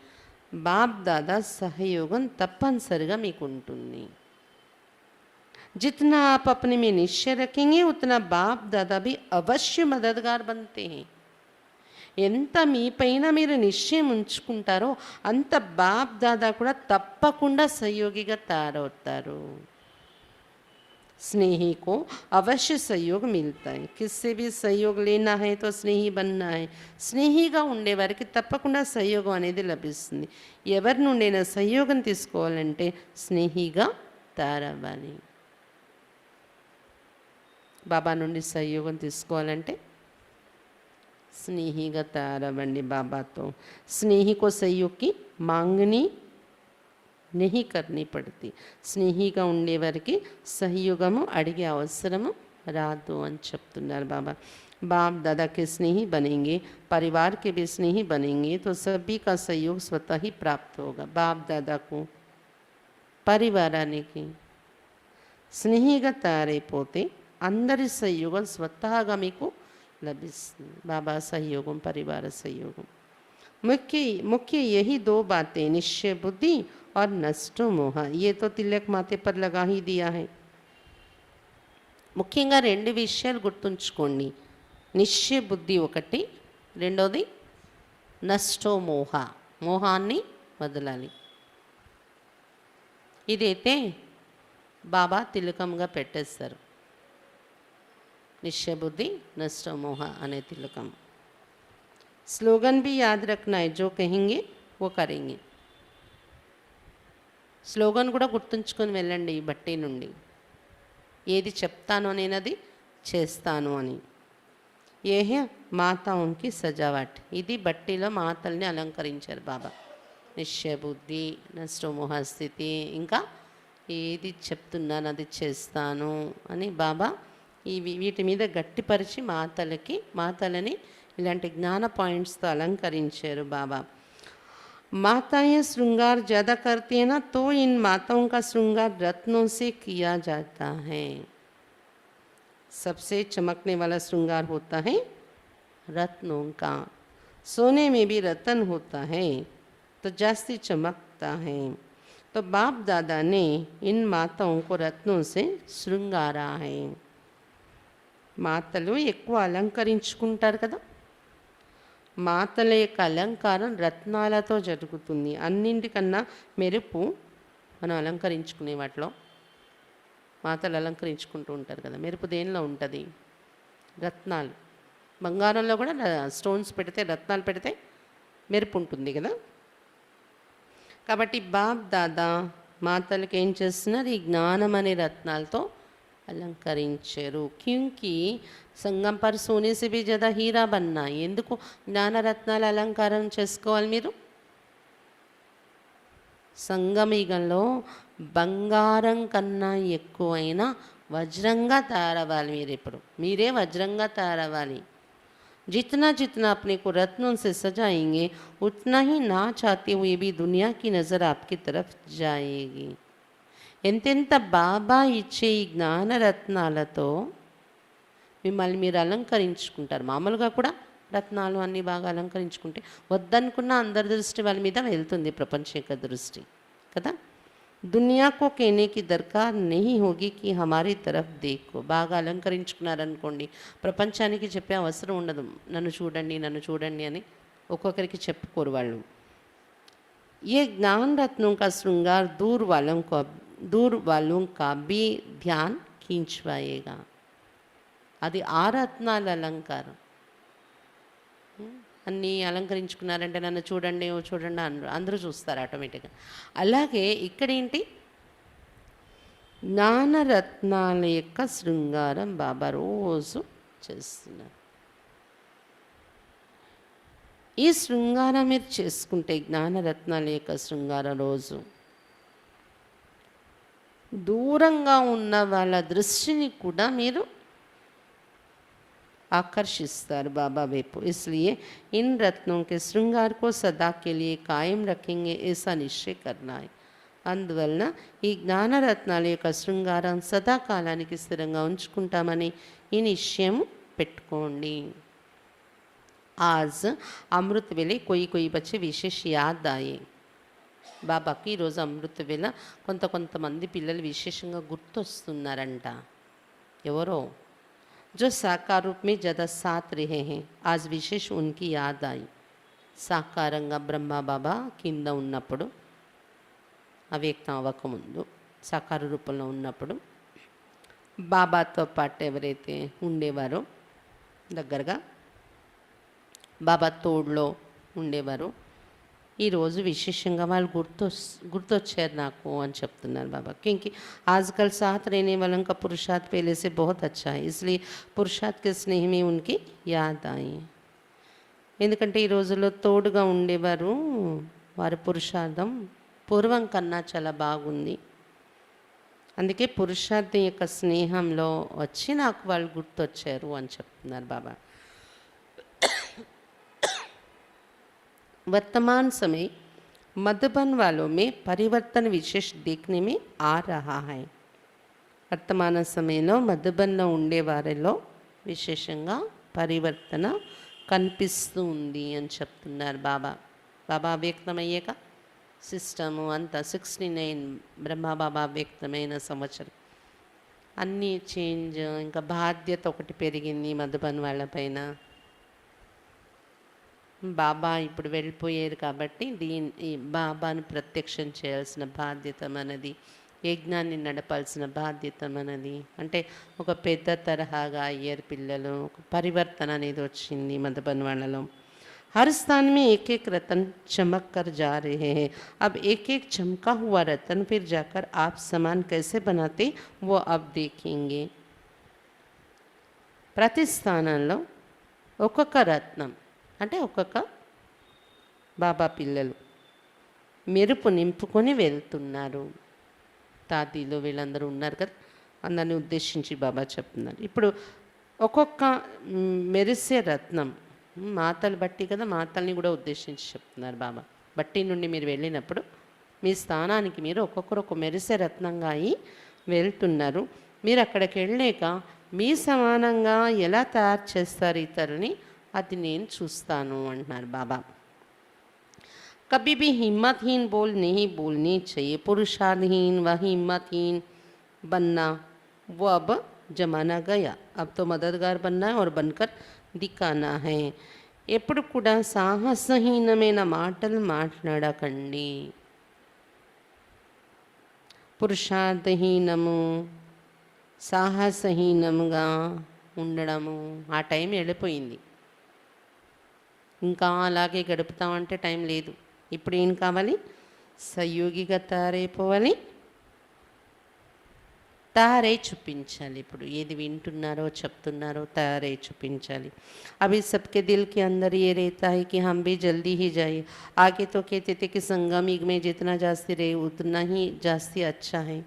బాప్ దాదా సహయోగం తప్పనిసరిగా మీకు ఉంటుంది. जितना आप अपने में निश्चय रखेंगे उतना बाप दादा भी अवश्य मददगार बनते हैं. ఎంత మీపైన మీరు నిశ్చయం ఉంచుకుంటారో అంత బాప్ దాదా కూడా తప్పకుండా సహయోగిగా తయారవుతారు. स्नेही को अवश्य सहयोग मिलता है. किससे भी सहयोग लेना है तो स्नेही बनना है. స్నేహిగా ఉండే వారికి తప్పకుండా సహయోగం అనేది లభిస్తుంది. ఎవరి నుండైనా సహయోగం తీసుకోవాలంటే స్నేహిగా తయారవ్వాలి. బాబా నుండి సహయోగం తీసుకోవాలంటే స్నేహిగా తయారవ్వండి బాబాతో. స్నేహి को सहयोग की मांगनी नहीं करनी पड़ती. స్నేహిగా ఉండేవారికి సహయోగము అడిగే అవసరము రాదు అని చెప్తున్నారు బాబా. बाप दादा के स्नेही बनेंगे, परिवार के भी स्नेही बनेंगे तो सभी का सहयोग स्वतः ही प्राप्त होगा. बाप दादा को పరివారానికి స్నేహిగా తయారైపోతే అందరి సహయోగం స్వతహాగా మీకు లభిస్తుంది. బాబా సహయోగం, పరివార సహయోగం. मुख्य यही दो बातें, निश्चय बुद्धि और नष्टो मोह. ये तो तिलक माथे पर लगा ही दिया है. ముఖ్యంగా రెండు విషయాలు గుర్తుంచుకోండి. నిశ్చయ బుద్ధి ఒకటి, రెండోది నష్టో మోహ, మోహాన్ని వదలాలి. ఇదైతే బాబా తిలకంగా పెట్టేస్తారు. నిశ్చయ బుద్ధి, నష్టో మోహ అనే తిలకం. स्लोगन भी याद रखना है, जो कहेंगे वो करेंगे. స్లోగన్ కూడా గుర్తుంచుకొని వెళ్ళండి ఈ బట్టి నుండి. ఏది చెప్తానో నేనది చేస్తాను అని. ఏ హే మాతాకి సజావట్. ఇది బట్టీలో మాతల్ని అలంకరించారు బాబా. నిశ్చయ బుద్ధి, నష్టమోహ స్థితి, ఇంకా ఏది చెప్తున్నాను అది చేస్తాను అని బాబా వీటి మీద గట్టిపరిచి మాతలని ఇలాంటి జ్ఞాన పాయింట్స్తో అలంకరించారు బాబా. माताएं श्रृंगार ज़्यादा करती हैं ना, तो इन माताओं का श्रृंगार रत्नों से किया जाता है. सबसे चमकने वाला श्रृंगार होता है रत्नों का. सोने में भी रत्न होता है तो जास्ती चमकता है. तो बाप दादा ने इन माताओं को रत्नों से श्रृंगारा है. మాతలు ఎక్కువ అలంకరించుకుంటారు కదా. మాతల యొక్క అలంకారం రత్నాలతో జరుగుతుంది. అన్నింటికన్నా మెరుపు మనం అలంకరించుకునే వాటిలో మాతలు అలంకరించుకుంటూ ఉంటారు కదా. మెరుపు దేనిలో ఉంటుంది? రత్నాలు. బంగారంలో కూడా స్టోన్స్ పెడితే, రత్నాలు పెడితే మెరుపు ఉంటుంది కదా. కాబట్టి బాప్ దాదా మాతలకి ఏం చేస్తున్నారు? ఈ జ్ఞానం అనే రత్నాలతో అలంకరించారు. క్యూంకి సంగం పర్ సోనే సే భీ జ్యాదా హీరా బన్నా. ఎందుకు జ్ఞానరత్నాల అలంకారం చేసుకోవాలి మీరు? సంగమయుగంలో బంగారం కన్నా ఎక్కువైన వజ్రంగా తయారవ్వాలి మీరు. ఇప్పుడు మీరే వజ్రంగా తయారవ్వాలి. जितना जितना अपने को रत्नों से सजाएंगे उतना ही ना चाहते हुए भी दुनिया की नज़र आपकी तरफ जाएगी. ఎంతెంత బాబా ఇచ్చే ఈ జ్ఞానరత్నాలతో మిమ్మల్ని మీరు అలంకరించుకుంటారు. మామూలుగా కూడా రత్నాలు అన్నీ బాగా అలంకరించుకుంటే వద్దనుకున్న అందరి దృష్టి వాళ్ళ మీద వెళ్తుంది, ప్రపంచ యొక్క దృష్టి కదా. దునియా కో कहने की दरकार नहीं होगी कि हमारी तरफ देखो. బాగా అలంకరించుకున్నారనుకోండి, ప్రపంచానికి చెప్పే అవసరం ఉండదు. నన్ను చూడండి, నన్ను చూడండి అని ఒక్కొక్కరికి చెప్పుకోరు వాళ్ళు. ये ज्ञान रत्नों का श्रृंगार दूर वालों का भी ध्यान खींचवाएगा. అది ఆ రత్నాల అలంకారం. అన్నీ అలంకరించుకున్నారంటే నన్ను చూడండి, ఓ చూడండి అందరూ చూస్తారు ఆటోమేటిక్గా. అలాగే ఇక్కడేంటి, జ్ఞానరత్నాల యొక్క శృంగారం బాబా రోజు చేస్తున్నారు. ఈ శృంగారం మీరు చేసుకుంటే, జ్ఞానరత్నాల యొక్క శృంగారం రోజు దూరంగా ఉన్న వాళ్ళ దృష్టిని కూడా మీరు आकर्षिस्तार बाबा वेपो. इसलिए इन रत्नों के श्रृंगार को सदा के लिए कायम रखेंगे, ऐसा निश्चय करना है. అందువలన ఈ జ్ఞానరత్నాల యొక్క శృంగారం సదాకాలానికి స్థిరంగా ఉంచుకుంటామని ఈ నిశ్చయం పెట్టుకోండి. आज अमृत वेले कोई बच्चे विशेष याद आए. బాబాకి ఈరోజు అమృత వేళ కొంతమంది పిల్లలు విశేషంగా గుర్తొస్తున్నారంట. ఎవరో जो साकार रूप में ज़्यादा साथ रहे हैं, आज विशेष उनकी याद आई. సాకారంగా బ్రహ్మ బాబా కింద ఉన్నప్పుడు, అవ్యక్తం అవ్వకముందు సాకార రూపంలో ఉన్నప్పుడు బాబాతో పాటు ఎవరైతే ఉండేవారో, దగ్గరగా బాబా తోడులో ఉండేవారో, ఈరోజు విశేషంగా వాళ్ళు గుర్తొచ్చారు నాకు అని చెప్తున్నారు బాబా. क्योंकि आजकल साथ रहने वालों का पुरुषार्थ पहले से बहुत अच्छा है, इसलिए पुरुषार्थ के स्नेह में उनकी याद आई. ఎందుకంటే ఈ రోజుల్లో తోడుగా ఉండేవారు, వారి పురుషార్థం పూర్వం కన్నా చాలా బాగుంది. అందుకే పురుషార్థం యొక్క స్నేహంలో వచ్చి నాకు వాళ్ళు గుర్తొచ్చారు అని చెప్తున్నారు బాబా. वर्तमान समय मधुबन वालों में परिवर्तन विशेष देखने में आ रहा है. వర్తమాన సమయంలో మధుబన్లో ఉండే వారిలో విశేషంగా పరివర్తన కనిపిస్తూ ఉంది అని చెప్తున్నారు బాబా. బాబా వ్యక్తమయ్యాక సిస్టము అంతా 69 బ్రహ్మబాబా వ్యక్తమైన సంవత్సరం అన్నీ చేంజ్, ఇంకా బాధ్యత ఒకటి పెరిగింది మధుబన్ వాళ్ళపైన. బాబా ఇప్పుడు వెళ్ళిపోయారు కాబట్టి ఈ బాబాను ప్రత్యక్షం చేయాల్సిన బాధ్యత మనది, యజ్ఞాన్ని నడపాల్సిన బాధ్యత మనది. అంటే ఒక పెద్ద తరహాగా అయ్యారు పిల్లలు, ఒక పరివర్తన అనేది వచ్చింది మధుబన్ వాళ్ళలో. हर स्थान में एक एक रतन चमक कर जा रहे हैं. अब एक एक चमका हुआ रतन फिर जाकर आप सामान कैसे बनाते वो अब देखेंगे. ప్రతి స్థానంలో ఒక్కొక్క రత్నం, అంటే ఒక్కొక్క బాబా పిల్లలు మెరుపు నింపుకొని వెళ్తున్నారు. తాతీలు వీళ్ళందరూ ఉన్నారు కదా, అందరిని ఉద్దేశించి బాబా చెప్తున్నారు. ఇప్పుడు ఒక్కొక్క మెరిసే రత్నం, మాతలు బట్టి కదా, మాతల్ని కూడా ఉద్దేశించి చెప్తున్నారు బాబా. బట్టి నుండి మీరు వెళ్ళినప్పుడు మీ స్థానానికి మీరు ఒక్కొక్కరు ఒక మెరిసే రత్నంగా అయి వెళ్తున్నారు. మీరు అక్కడికి వెళ్ళాక మీ సమానంగా ఎలా తయారు చేస్తారు ఇతరుని, అది నేను చూస్తాను అంటున్నారు బాబా. कभी भी हिम्मतहीन बोल नहीं बोलनी चाहिए. पुरुषार्थहीन व हिम्मतहीन बनना वो अब जमाना गया. अब तो मददगार बनना है और बनकर दिखाना है. ఎప్పుడు కూడా సాహసహీనమైన మాటలు మాట్లాడకండి. పురుషార్థహీనము, సాహసహీనముగా ఉండడము ఆ టైం వెళ్ళిపోయింది. ఇంకా అలాగే గడుపుతామంటే టైం లేదు. ఇప్పుడు ఏం కావాలి, సయోగిగా తయారైపోవాలి, తయారై చూపించాలి. ఇప్పుడు ఏది వింటున్నారో చెప్తున్నారో తయారై చూపించాలి. अभी सबके दिल के अंदर ये रहता है कि हम भी जल्दी ही जाए. आगे तो कहते थे कि संगम युग में जितना जास्ती रहे उतना ही जास्ती अच्छा है,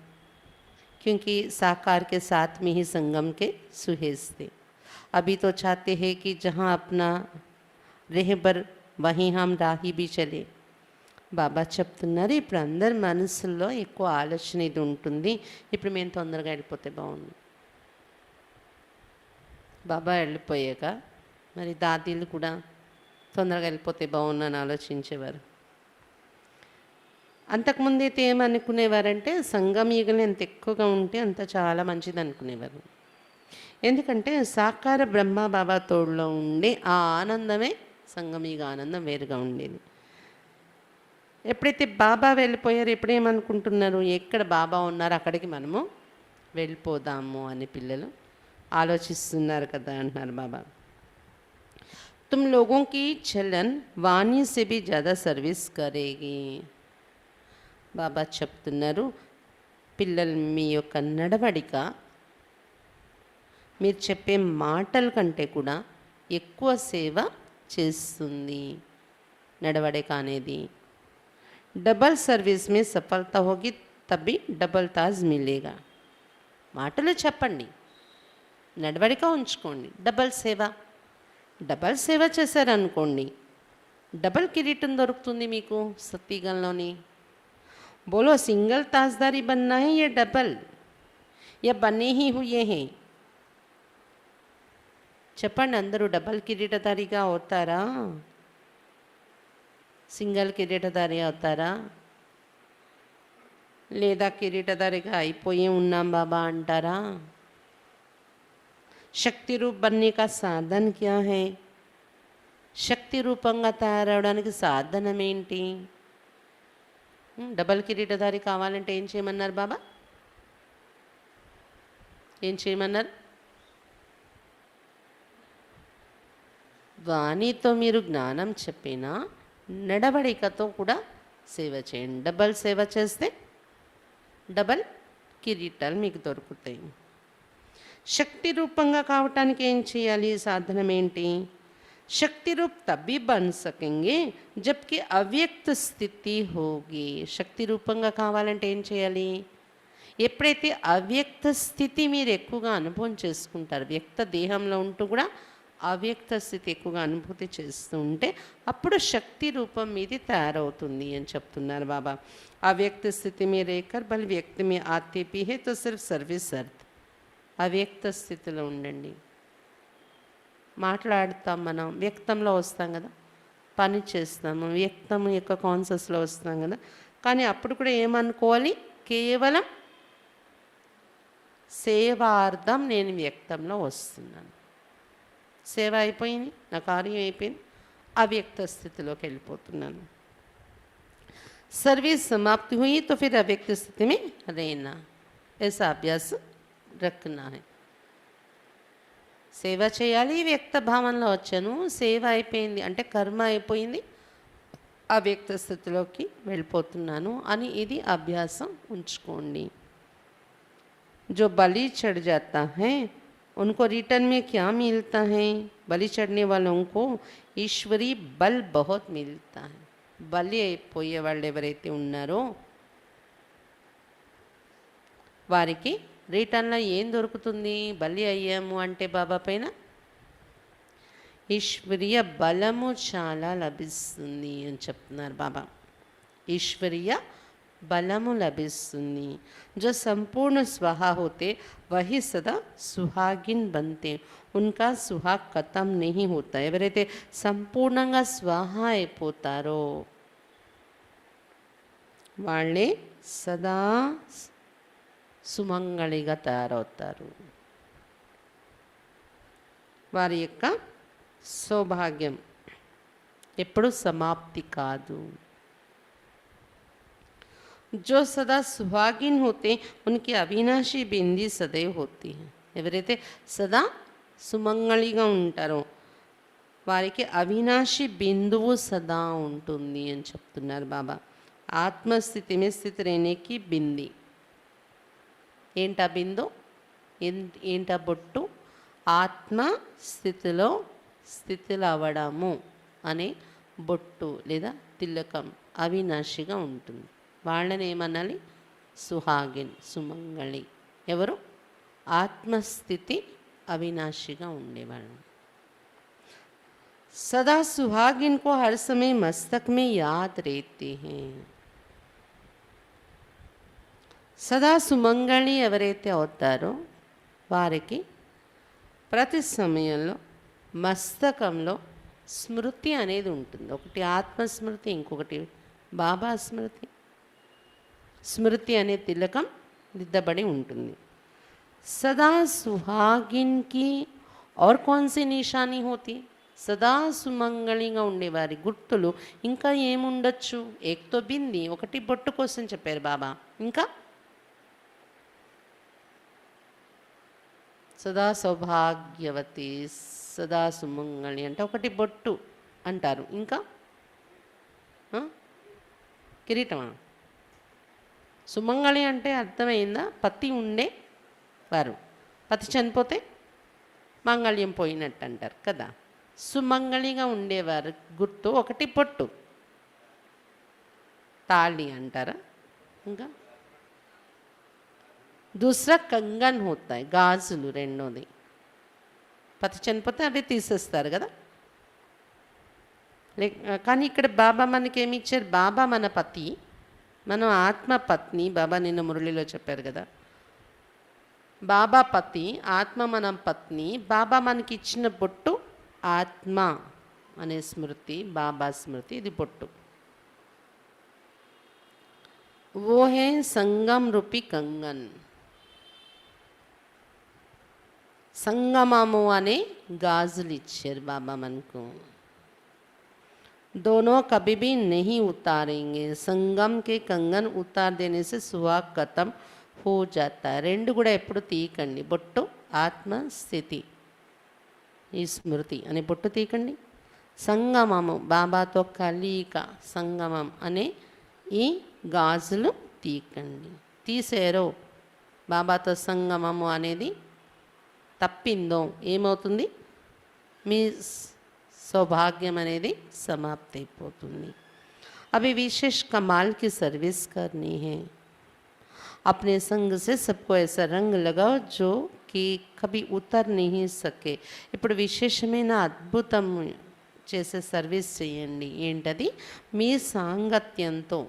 क्योंकि साकार के साथ में ही संगम के सुहेज थे. अभी तो चाहते हैं कि जहाँ अपना रहबर वहीं हम राही भी चले. బాబా చెప్తున్నారు, ఇప్పుడు అందరి మనసుల్లో ఎక్కువ ఆలోచన ఇది ఉంటుంది, ఇప్పుడు మేము తొందరగా వెళ్ళిపోతే బాగుంది. బాబా వెళ్ళిపోయాక మరి దాదీలు కూడా తొందరగా వెళ్ళిపోతే బాగున్నాను ఆలోచించేవారు. అంతకుముందు అయితే ఏమనుకునేవారంటే సంఘం ఈగలు ఎంత ఎక్కువగా ఉంటే అంత చాలా మంచిది అనుకునేవారు. ఎందుకంటే సాకార బ్రహ్మ బాబా తోడులో ఉండే ఆ ఆనందమే సంఘం ఈగ ఆనందం వేరుగా ఉండేది. ఎప్పుడైతే బాబా వెళ్ళిపోయారో ఎప్పుడేమనుకుంటున్నారు, ఎక్కడ బాబా ఉన్నారో అక్కడికి మనము వెళ్ళిపోదాము అని పిల్లలు ఆలోచిస్తున్నారు కదా అంటున్నారు బాబా. तुम लोगों की चलन वाणी से भी ज़्यादा सर्विस करेगी. బాబా చెప్తున్నారు, పిల్లలు మీ యొక్క నడవడిక మీరు చెప్పే మాటల కంటే కూడా ఎక్కువ సేవ చేస్తుంది. నడవడిక అనేది డబల్ సర్వీస్ మే సఫలత హోగి తబ్బి డబల్ తాజ్ మిలేగా. మాటలు చెప్పండి, నడవడిక ఉంచుకోండి, డబల్ సేవ చేశారనుకోండి డబల్ కిరీటం దొరుకుతుంది మీకు సత్యగంలోని. बोलो सिंगल ताजदारी बनना है या डबल, या बने ही हुए हैं? చెప్పండి, అందరూ డబల్ కిరీటధారిగా అవుతారా, సింగిల్ కిరీటధారి అవుతారా, లేదా కిరీటధారిగా అయిపోయి ఉన్నాం బాబా అంటారా? శక్తి రూప్ बनने का साधन क्या है? శక్తి రూపంగా తయారవడానికి సాధనం ఏంటి? డబల్ కిరీటధారి కావాలంటే ఏం చేయమన్నారు బాబా? ఏం చేయమన్నారు? వాణితో మీరు జ్ఞానం చెప్పినా నడవడికతో కూడా సేవ చేయండి. డబల్ సేవ చేస్తే డబల్ కిరీటాలు మీకు దొరుకుతాయి. శక్తి రూపంగా కావటానికి ఏం చేయాలి? సాధనం ఏంటి? शक्ति रूप तभी बन सकेंगे जबकि అవ్యక్త స్థితి होगी. శక్తి రూపంగా కావాలంటే ఏం చేయాలి? ఎప్పుడైతే అవ్యక్త స్థితి మీరు ఎక్కువగా అనుభవం చేసుకుంటారు, వ్యక్త దేహంలో ఉంటూ కూడా అవ్యక్త స్థితి ఎక్కువగా అనుభూతి చేస్తూ ఉంటే అప్పుడు శక్తి రూపం మీది తయారవుతుంది అని చెప్తున్నారు బాబా. అవ్యక్త స్థితి में रहकर बल व्यक्त में आते भी है तो सिर्फ सर्विस अर्थ. అవ్యక్త స్థితిలో ఉండండి. మాట్లాడతాం, మనం వ్యక్తంలో వస్తాం కదా, పని చేస్తాము వ్యక్తం యొక్క కాన్షియస్లో వస్తాం కదా. కానీ అప్పుడు కూడా ఏమనుకోవాలి? కేవలం సేవార్థం నేను వ్యక్తంలో వస్తున్నాను. సేవ అయిపోయింది, నా కార్యం అయిపోయింది, అవ్యక్త స్థితిలోకి వెళ్ళిపోతున్నాను. सर्विस समाप्त हुई तो फिर अव्यक्त स्थिति में रहना, ऐसा अभ्यास रखना है. సేవ చేయాలి, వ్యక్త భావనలో వచ్చాను, సేవ అయిపోయింది అంటే కర్మ అయిపోయింది, అవ్యక్త స్థితిలోకి వెళ్ళిపోతున్నాను అని ఇది అభ్యాసం ఉంచుకోండి. जो बलि चढ़ जाता है उनको रिटर्न में क्या मिलता है? बलि चढ़ने वालों को ईश्वरी बल बहुत मिलता है. బలి అయిపోయే వాళ్ళు ఎవరైతే ఉన్నారో వారికి రిటర్న్లో ఏం దొరుకుతుంది? బలి అయ్యాము అంటే బాబా పైన ఈశ్వరీయ బలము చాలా లభిస్తుంది అని చెప్తున్నారు బాబా. ఈశ్వరీయ బలము లభిస్తుంది. जो संपूर्ण स्वाहा होते वही सदा सुहागिन बनते, उनका सुहाग खत्म नहीं होता. ఎవరైతే సంపూర్ణంగా స్వాహా అయిపోతారో వాళ్ళే సదా సుమంగళిగా తయారవుతారు. వారి యొక్క సౌభాగ్యం ఎప్పుడు సమాప్తి కాదు. जो सदा सुहागिन होते उनकी अविनाशी बिंदी सदैव होती है. ఎవరైతే సదా సుమంగళిగా ఉంటారో వారికి అవినాశి బిందువు సదా ఉంటుంది అని చెప్తున్నారు బాబా. ఆత్మస్థితి में स्थित रहने की బింది. ఏంటా బిందు? ఏంటా బొట్టు? ఆత్మ స్థితిలో అవ్వడము అనే బొట్టు లేదా తిలకం అవినాశిగా ఉంటుంది. వాళ్ళని ఏమనాలి? సుహాగిన్, సుమంగళి. ఎవరు? ఆత్మస్థితి అవినాశిగా ఉండేవాళ్ళు. सदा सुहागिन को हर समय मस्तक में याद रहते हैं. సదా సుమంగళి ఎవరైతే అవుతారో వారికి ప్రతి సమయంలో మస్తకంలో స్మృతి అనేది ఉంటుంది. ఒకటి ఆత్మస్మృతి, ఇంకొకటి బాబా స్మృతి. స్మృతి అనే తిలకం దిద్దబడి ఉంటుంది. సదా సుహాగిన్ కి और कौन सी నిషాని హోతి? సదా సుమంగళిగా ఉండేవారి గుర్తులు ఇంకా ఏముండొచ్చు? ఏక్తో బింది, ఒకటి బొట్టు కోసం చెప్పారు బాబా. ఇంకా సదా సౌభాగ్యవతి, సదా సుమంగళి అంటే ఒకటి బొట్టు అంటారు. ఇంకా కిరీటమా? సుమంగళి అంటే అర్థమైందా? పతి ఉండే వారు, పతి చనిపోతే మాంగళ్యం పోయినట్టు అంటారు కదా. సుమంగళిగా ఉండేవారు గుర్తు ఒకటి పొట్టు, తాళి అంటారా. ఇంకా దూసరా కంగన్ హోతాయి, గాజులు రెండోది. పతి చనిపోతే అవి తీసేస్తారు కదా. కానీ ఇక్కడ బాబా మనకి ఏమి ఇచ్చారు? బాబా మన పతి, మనం ఆత్మ పత్ని. బాబా నిన్న మురళిలో చెప్పారు కదా, బాబా పతి, ఆత్మ మనం పత్ని. బాబా మనకి ఇచ్చిన బొట్టు ఆత్మ అనే స్మృతి, బాబా స్మృతి. ఇది బొట్టు. वो है संगम रूपी कंगन. సంగమము అనే గాజులు ఇచ్చారు బాబా మనకు. दोनों कभी भी नहीं उतारेंगे. संगम के कंगन उतार देने से सुहाग खत्म हो जाता है. రెండు కూడా ఎప్పుడు తీయకండి. బొట్టు ఆత్మస్థితి, ఈ స్మృతి అనే బొట్టు తీయకండి. సంగమము, బాబాతో కలీక, సంగమం అనే ఈ గాజులు తీయకండి. తీసేరో బాబాతో సంగమము అనేది తప్పిందో ఏమవుతుంది? మీ సౌభాగ్యం అనేది समाप्त అయిపోతుంది. अभी विशेष कमाल की सर्विस करनी है. अपने संग से सबको ऐसा रंग लगाओ जो कि कभी उतर नहीं सके. ఇప్పుడు విశేషమైన అద్భుతం చేసే సర్వీస్ చేయండి. ఏంటది? మీ సాంగత్యంతో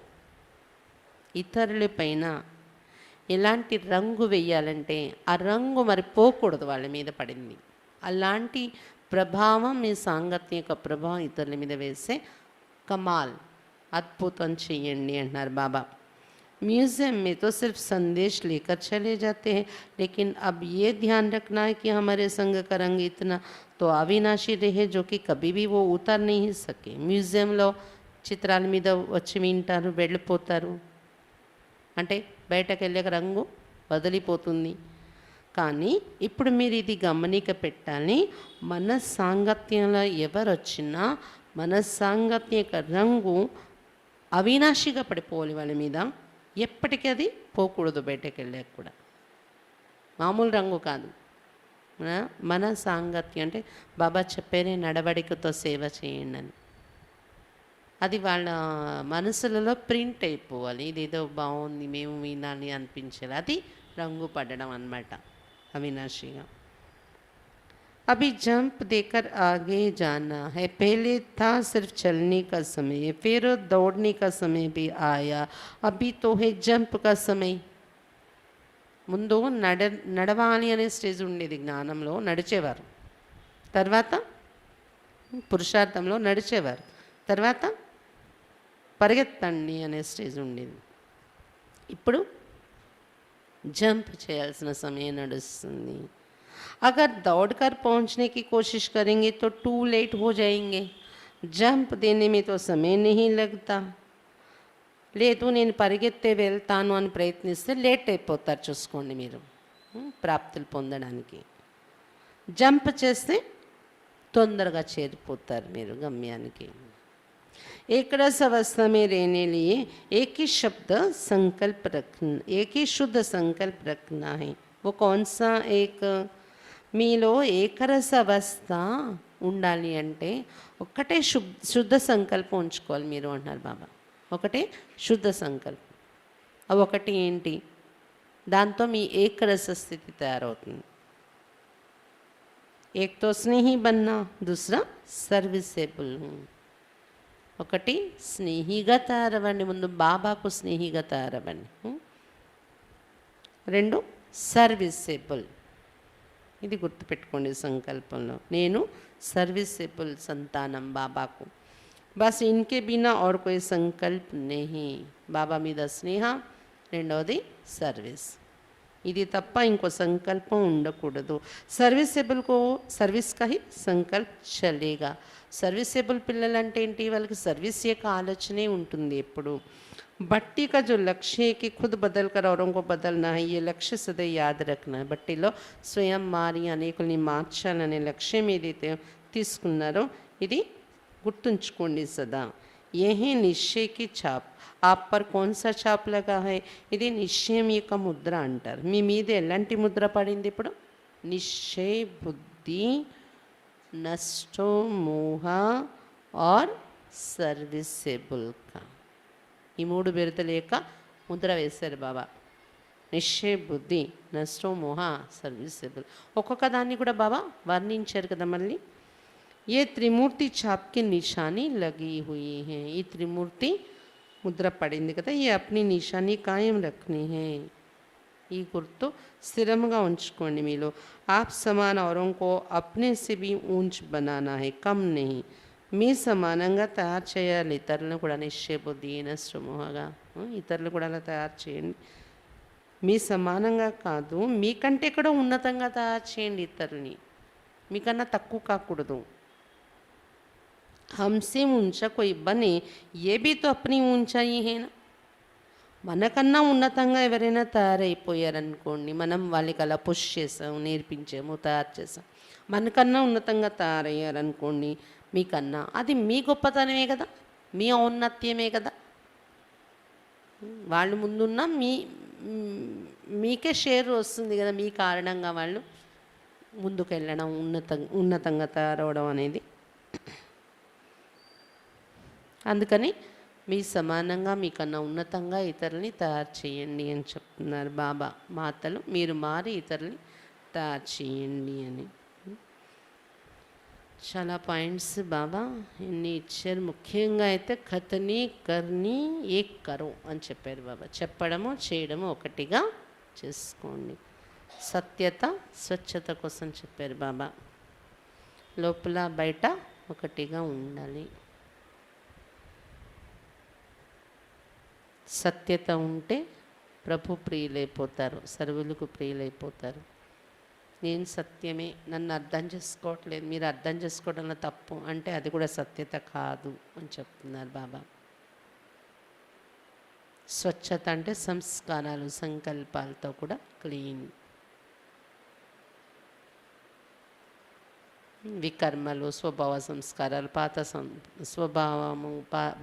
ఇతరుల పైన ఎలాంటి రంగు వేయాలంటే ఆ రంగు మరి పోకూడదు, వాళ్ళ మీద పడింది. అలాంటి ప్రభావం మీ సాంగత్యం యొక్క ప్రభావం ఇతరుల మీద వేసే కమాల్, అద్భుతం చెయ్యండి అంటున్నారు బాబా. म्यूज़ियम में तो सिर्फ संदेश लेकर चले जाते हैं, लेकिन अब ये ध्यान रखना है कि हमारे संग का रंग इतना तो अविनाशी रहे जो कि कभी भी वो उतर नहीं सके. మ్యూజియంలో చిత్రాల మీద వచ్చి వింటారు, వెళ్ళిపోతారు. అంటే బయటకు వెళ్ళాక రంగు వదిలిపోతుంది. కానీ ఇప్పుడు మీరు ఇది గమనిక పెట్టాలి. మన సాంగత్యంలో ఎవరు వచ్చినా మన సాంగత్యం యొక్క రంగు అవినాశిగా పడిపోవాలి వాళ్ళ మీద. ఎప్పటికీ అది పోకూడదు, బయటకు వెళ్ళాక కూడా. మామూలు రంగు కాదు. మన సాంగత్యం అంటే బాబా చెప్పేనే నడవడికతో సేవ చేయండి అని. అది వాళ్ళ మనసులలో ప్రింట్ అయిపోవాలి. ఇదేదో బాగుంది, మేము వినాలి అనిపించాలి. అది రంగు పడడం అన్నమాట అవినాశిగా. अभी जंप देकर आगे जाना है. पहले था सिर्फ चलने का समय, फिर दौड़ने का समय भी आया. अभी तो है जंप का समय. ముందు నడవాలి అనే స్టేజ్ ఉండేది జ్ఞానంలో, నడిచేవారు. తర్వాత పురుషార్థంలో నడిచేవారు. తర్వాత పరిగెత్తండి అనే స్టేజ్ ఉండేది. ఇప్పుడు జంప్ చేయాల్సిన సమయం నడుస్తుంది. अगर दौड़कर पहुंचने की कोशिश करेंगे तो टू लेट हो जाएंगे. जंप देने में तो समय नहीं लगता. లేదు నేను పరిగెత్తే వెళ్తాను అని ప్రయత్నిస్తే లేట్ అయిపోతారు. చూసుకోండి మీరు ప్రాప్తులు పొందడానికి. జంప్ చేస్తే తొందరగా చేరిపోతారు మీరు గమ్యానికి. एक रस अवस्था में रहने लिए एक ही शब्द संकल्प रखना, एक ही शुद्ध संकल्प रखना है. वो कौन सा एक? మీలో ఏకరస అవస్థ ఉండాలి అంటే ఒక్కటే శుద్ధ సంకల్పం ఉంచుకోవాలి మీరు అంటున్నారు బాబా. ఒకటే శుద్ధ సంకల్పం. అవి ఒకటి ఏంటి? దాంతో మీ ఏకరస స్థితి తయారవుతుంది. ఏక్తో స్నేహి బన్నా, దూసరా సర్వీసేబుల్. ఒకటి స్నేహిగా తయారవ్వండి, ముందు బాబాకు స్నేహిగా తయారవ్వండి. రెండు సర్వీసేబుల్, ఇది గుర్తుపెట్టుకోండి సంకల్పంలో. నేను సర్వీసెబుల్ సంతానం బాబాకు. బస్ ఇన్కే బినా और कोई సంకల్ప్ नहीं. బాబా మీద స్నేహ, రెండవది సర్వీస్. ఇది తప్ప ఇంకో సంకల్పం ఉండకూడదు. సర్వీసెబుల్కు సర్వీస్కా హీ సంకల్ప్ చలేగా. సర్వీసెబుల్ పిల్లలు అంటే ఏంటి? వాళ్ళకి సర్వీస్ యొక్క ఆలోచనే ఉంటుంది ఎప్పుడు. బట్టి का जो लक्ष्य है कि खुद बदल कर औरों को बदलना है, ये लक्ष्य सदैव याद रखना है. బట్టిలో స్వయం మారి అనేకుల్ని మార్చాలనే లక్ష్యం ఏదైతే తీసుకున్నారో ఇది గుర్తుంచుకోండి సదా. यही निश्चय की छाप. आप पर कौन सा छाप लगा है? ఇది నిశ్చయం యొక్క ముద్ర అంటారు. మీ మీద ఎలాంటి ముద్ర పడింది ఇప్పుడు? నిశ్చయ బుద్ధి, నష్టో మోహ ఆర్ సర్వీసెబుల్ కా. ఈ మూడు బిరుదుల యొక్క ముద్ర వేశారు బాబా. నిశ్చయ బుద్ధి, నష్టో మోహ, సర్వీసెబుల్. ఒక్కొక్క దాన్ని కూడా బాబా వర్ణించారు కదా మళ్ళీ. ये त्रिमूर्ति छाप की निशानी लगी हुई है. ये त्रिमूर्ति मुद्रा पड़िंది కదా, ये अपनी निशानी कायम रखनी है. ఈ గుర్తు స్థిరంగా ఉంచుకోండి మీలో. आप समान औरों को अपने से भी ऊंच बनाना है, कम नहीं. మీ సమానంగా తయారు చేయాలి ఇతరులను కూడా. నిశ్చయ బుద్ధి, నష్టమోహగా ఇతరులు కూడా అలా తయారు చేయండి. మీ సమానంగా కాదు, మీకంటే కూడా ఉన్నతంగా తయారు చేయండి ఇతరుల్ని. మీకన్నా తక్కువ కాకూడదు. हमसे ऊंचा कोई बने, ये भी तो अपनी ऊंचाई है ना. మనకన్నా ఉన్నతంగా ఎవరైనా తయారైపోయారనుకోండి, మనం వాళ్ళకి అలా పుష్ చేసాము, నేర్పించాము, తయారు చేసాం. మనకన్నా ఉన్నతంగా తయారయ్యారనుకోండి మీకన్నా, అది మీ గొప్పతనమే కదా, మీ ఔన్నత్యమే కదా. వాళ్ళు ముందున్న మీకే షేర్ వస్తుంది కదా, మీ కారణంగా వాళ్ళు ముందుకు వెళ్ళడం, ఉన్నతంగా తయారవడం అనేది. అందుకని మీ సమానంగా, మీకన్నా ఉన్నతంగా ఇతరులని తయారు చేయండి అని చెప్తున్నారు బాబా. మాతలు మీరు మారి ఇతరులని తయారు చేయండి అని. చాలా పాయింట్స్ బాబా ఎన్ని ఇచ్చారు. ముఖ్యంగా అయితే ఖతనీ కర్నీ ఏక్ కరో అని చెప్పారు బాబా. చెప్పడము చేయడము ఒకటిగా చేసుకోండి. సత్యత స్వచ్ఛత కోసం చెప్పారు బాబా. లోపల బయట ఒకటిగా ఉండాలి. సత్యత ఉంటే ప్రభు ప్రియులైపోతారు, సర్వులకు ప్రియులైపోతారు. నేను సత్యమే, నన్ను అర్థం చేసుకోవట్లేదు, మీరు అర్థం చేసుకోవడంలో తప్పు అంటే అది కూడా సత్యత కాదు అని చెప్తున్నారు బాబా. స్వచ్ఛత అంటే సంస్కారాలు, సంకల్పాలతో కూడా క్లీన్. వికర్మలు, స్వభావ సంస్కారాలు, పాత స్వభావము,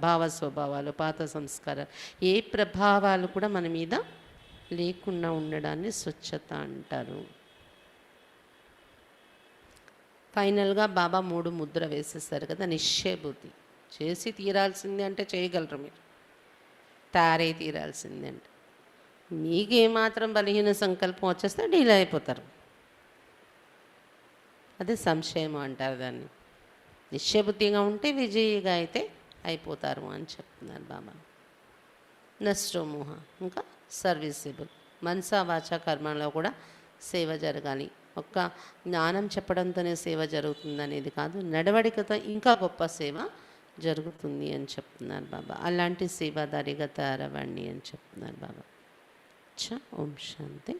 భావ స్వభావాలు, పాత సంస్కారాలు, ఏ ప్రభావాలు కూడా మన మీద లేకుండా ఉండడాన్ని స్వచ్ఛత అంటారు. ఫైనల్గా బాబా 3 ముద్ర వేసేస్తారు కదా. నిశ్చయ బుద్ధి, చేసి తీరాల్సింది అంటే చేయగలరు మీరు, తయారై తీరాల్సింది అంటే. మీకేమాత్రం బలహీన సంకల్పం వచ్చేస్తే డీల్ అయిపోతారు. అదే సంశయం అంటారు దాన్ని. నిశ్చయబుద్ధిగా ఉంటే విజయిగా అయితే అయిపోతారు అని చెప్తున్నారు బాబా. నష్టోమోహ, ఇంకా సర్వీసెబుల్. మనసా వాచ కర్మలో కూడా సేవ జరగాలి. ఒక్క జ్ఞానం చెప్పడంతోనే సేవ జరుగుతుంది అనేది కాదు, నడవడికతో ఇంకా గొప్ప సేవ జరుగుతుంది అని చెప్తున్నారు బాబా. అలాంటి సేవాదారిగా తయారవ్వండి అని చెప్తున్నారు బాబా. ఓం శాంతి.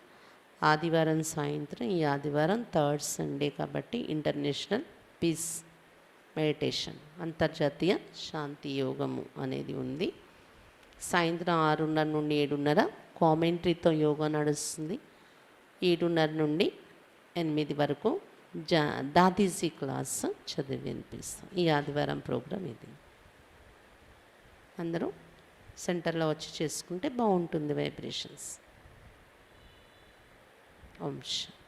ఆదివారం సాయంత్రం, ఈ ఆదివారం 3rd సండే కాబట్టి ఇంటర్నేషనల్ పీస్ మెడిటేషన్, అంతర్జాతీయ శాంతి యోగము అనేది ఉంది. సాయంత్రం 6:30 నుండి 7:30 కామెంటరీతో యోగా నడుస్తుంది. 7:30 నుండి 8 వరకు దాదీజీ క్లాస్ చదివి వినిపిస్తాం. ఈ ఆదివారం ప్రోగ్రాం ఇది. అందరూ సెంటర్లో వచ్చి చేసుకుంటే బాగుంటుంది వైబ్రేషన్స్. ఓం శాంతి.